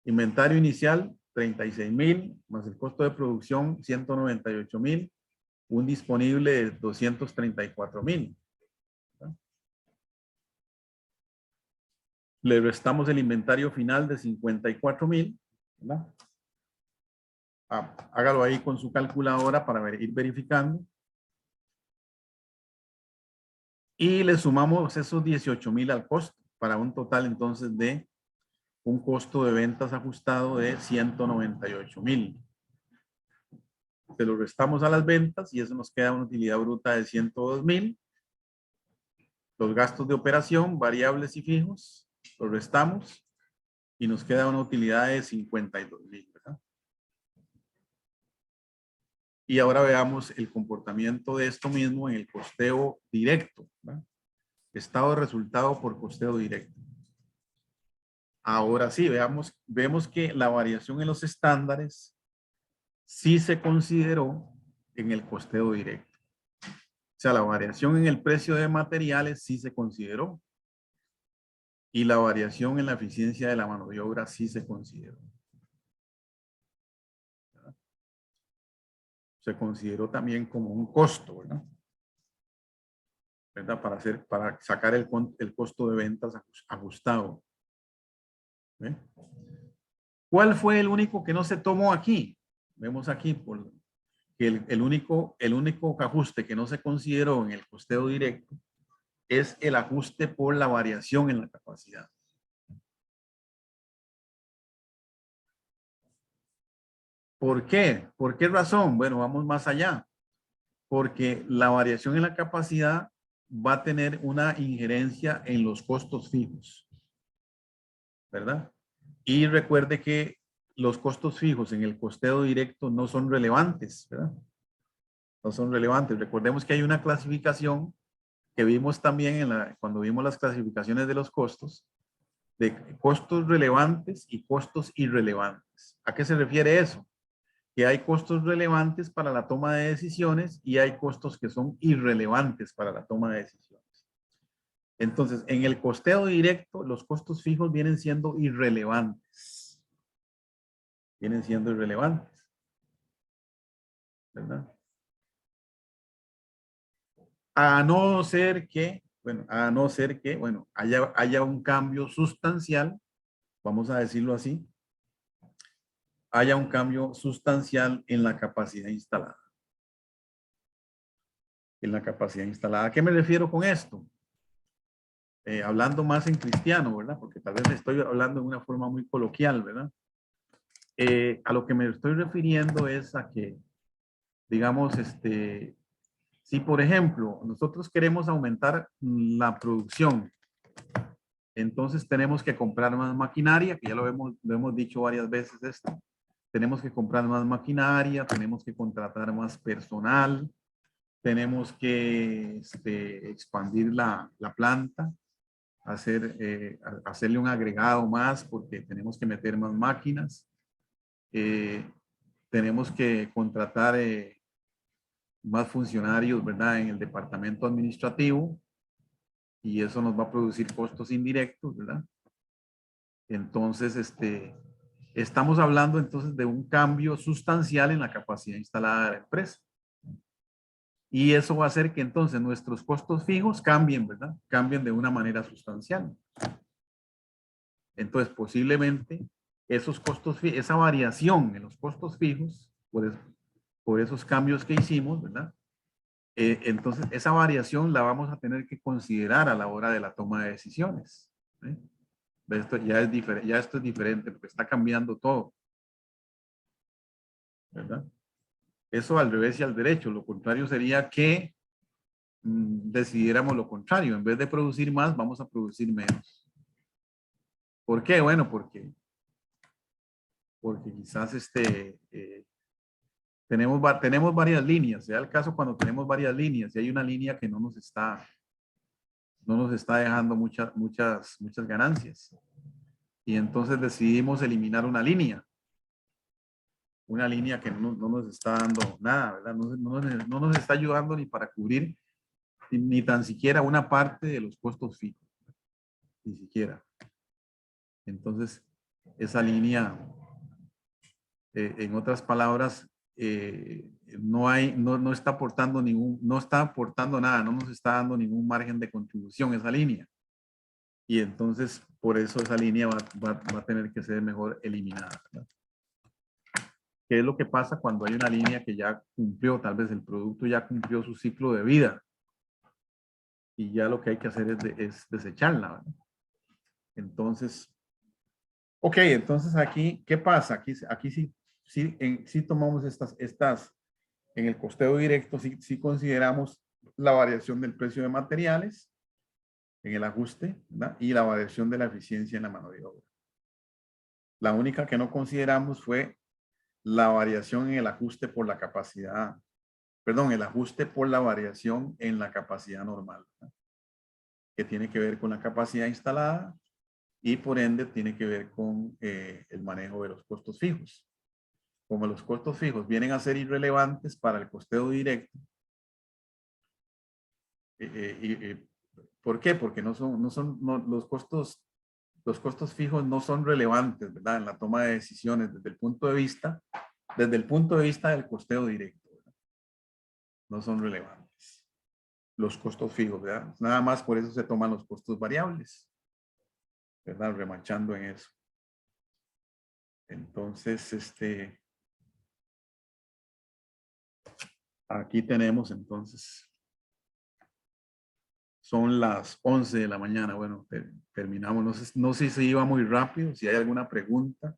[SPEAKER 1] Inventario inicial 36,000 más el costo de producción 198,000, un disponible de 234,000. Le restamos el inventario final de 54,000, ¿verdad? Hágalo ahí con su calculadora para ir verificando. Y le sumamos esos 18,000 al costo para un total entonces de un costo de ventas ajustado de 198,000. Se lo restamos a las ventas y eso nos queda una utilidad bruta de 102,000. Los gastos de operación, variables y fijos, los restamos y nos queda una utilidad de 52,000, ¿verdad? Y ahora veamos el comportamiento de esto mismo en el costeo directo, ¿verdad? Estado de resultado por costeo directo. Ahora sí, vemos que la variación en los estándares sí se consideró en el costeo directo. O sea, la variación en el precio de materiales sí se consideró. Y la variación en la eficiencia de la mano de obra sí se consideró. ¿Verdad? Se consideró también como un costo, ¿verdad? ¿Verdad? Para sacar el costo de ventas ajustado. ¿Ve? ¿Cuál fue el único que no se tomó aquí? Vemos aquí que el único ajuste que no se consideró en el costeo directo es el ajuste por la variación en la capacidad. ¿Por qué? ¿Por qué razón? Bueno, vamos más allá. Porque la variación en la capacidad va a tener una injerencia en los costos fijos, ¿verdad? Y recuerde que los costos fijos en el costeo directo no son relevantes, ¿verdad? no son relevantes. Recordemos que hay una clasificación que vimos también cuando vimos las clasificaciones de los costos, de costos relevantes y costos irrelevantes. ¿A qué se refiere eso? Que hay costos relevantes para la toma de decisiones y hay costos que son irrelevantes para la toma de decisiones. Entonces, en el costeo directo, los costos fijos vienen siendo irrelevantes. Vienen siendo irrelevantes. ¿Verdad? A no ser que, bueno, haya un cambio sustancial, vamos a decirlo así, haya un cambio sustancial en la capacidad instalada. En la capacidad instalada. ¿A qué me refiero con esto? Hablando más en cristiano, ¿verdad? Porque tal vez estoy hablando de una forma muy coloquial, ¿verdad? A lo que me estoy refiriendo es a que, digamos, si por ejemplo nosotros queremos aumentar la producción, entonces tenemos que comprar más maquinaria, que ya lo hemos dicho varias veces esto. Tenemos que comprar más maquinaria, tenemos que contratar más personal, tenemos que expandir la planta, hacerle un agregado más porque tenemos que meter más máquinas. Tenemos que contratar más funcionarios, ¿verdad? En el departamento administrativo y eso nos va a producir costos indirectos, ¿verdad? Entonces, estamos hablando entonces de un cambio sustancial en la capacidad instalada de la empresa. Y eso va a hacer que entonces nuestros costos fijos cambien, ¿verdad? Cambien de una manera sustancial. Entonces, posiblemente esos costos, esa variación en los costos fijos, por esos cambios que hicimos, ¿verdad? Entonces, esa variación la vamos a tener que considerar a la hora de la toma de decisiones. ¿Eh? Esto ya es diferente, ya esto es diferente porque está cambiando todo, ¿verdad? Eso al revés y al derecho. Lo contrario sería que decidiéramos lo contrario. En vez de producir más, vamos a producir menos. ¿Por qué? Bueno, porque quizás tenemos varias líneas. Sea el caso cuando tenemos varias líneas y hay una línea que no nos está dejando muchas ganancias. Y entonces decidimos eliminar una línea que no nos está dando nada, ¿verdad? No nos está ayudando ni para cubrir ni tan siquiera una parte de los costos fijos, ni siquiera. Entonces, esa línea, en otras palabras, no está aportando nada, no nos está dando ningún margen de contribución esa línea. Y entonces, por eso esa línea va a tener que ser mejor eliminada, ¿verdad? ¿Qué es lo que pasa cuando hay una línea que ya cumplió, tal vez el producto ya cumplió su ciclo de vida? Y ya lo que hay que hacer es desecharla, ¿verdad? Entonces, ok, entonces aquí, ¿qué pasa? Aquí sí tomamos en el costeo directo, sí consideramos la variación del precio de materiales en el ajuste, ¿verdad? Y la variación de la eficiencia en la mano de obra. La única que no consideramos fue la variación en el ajuste por la capacidad, perdón, el ajuste por la variación en la capacidad normal, ¿verdad? Que tiene que ver con la capacidad instalada y por ende tiene que ver con el manejo de los costos fijos. Como los costos fijos vienen a ser irrelevantes para el costeo directo, ¿por qué? Porque los costos fijos no son relevantes, ¿verdad? En la toma de decisiones desde el punto de vista del costeo directo, ¿verdad? No son relevantes los costos fijos, ¿verdad? Nada más por eso se toman los costos variables, ¿verdad? Remanchando en eso. Entonces, aquí tenemos entonces, son las 11 de la mañana. Bueno, terminamos. No sé si iba muy rápido, si hay alguna pregunta.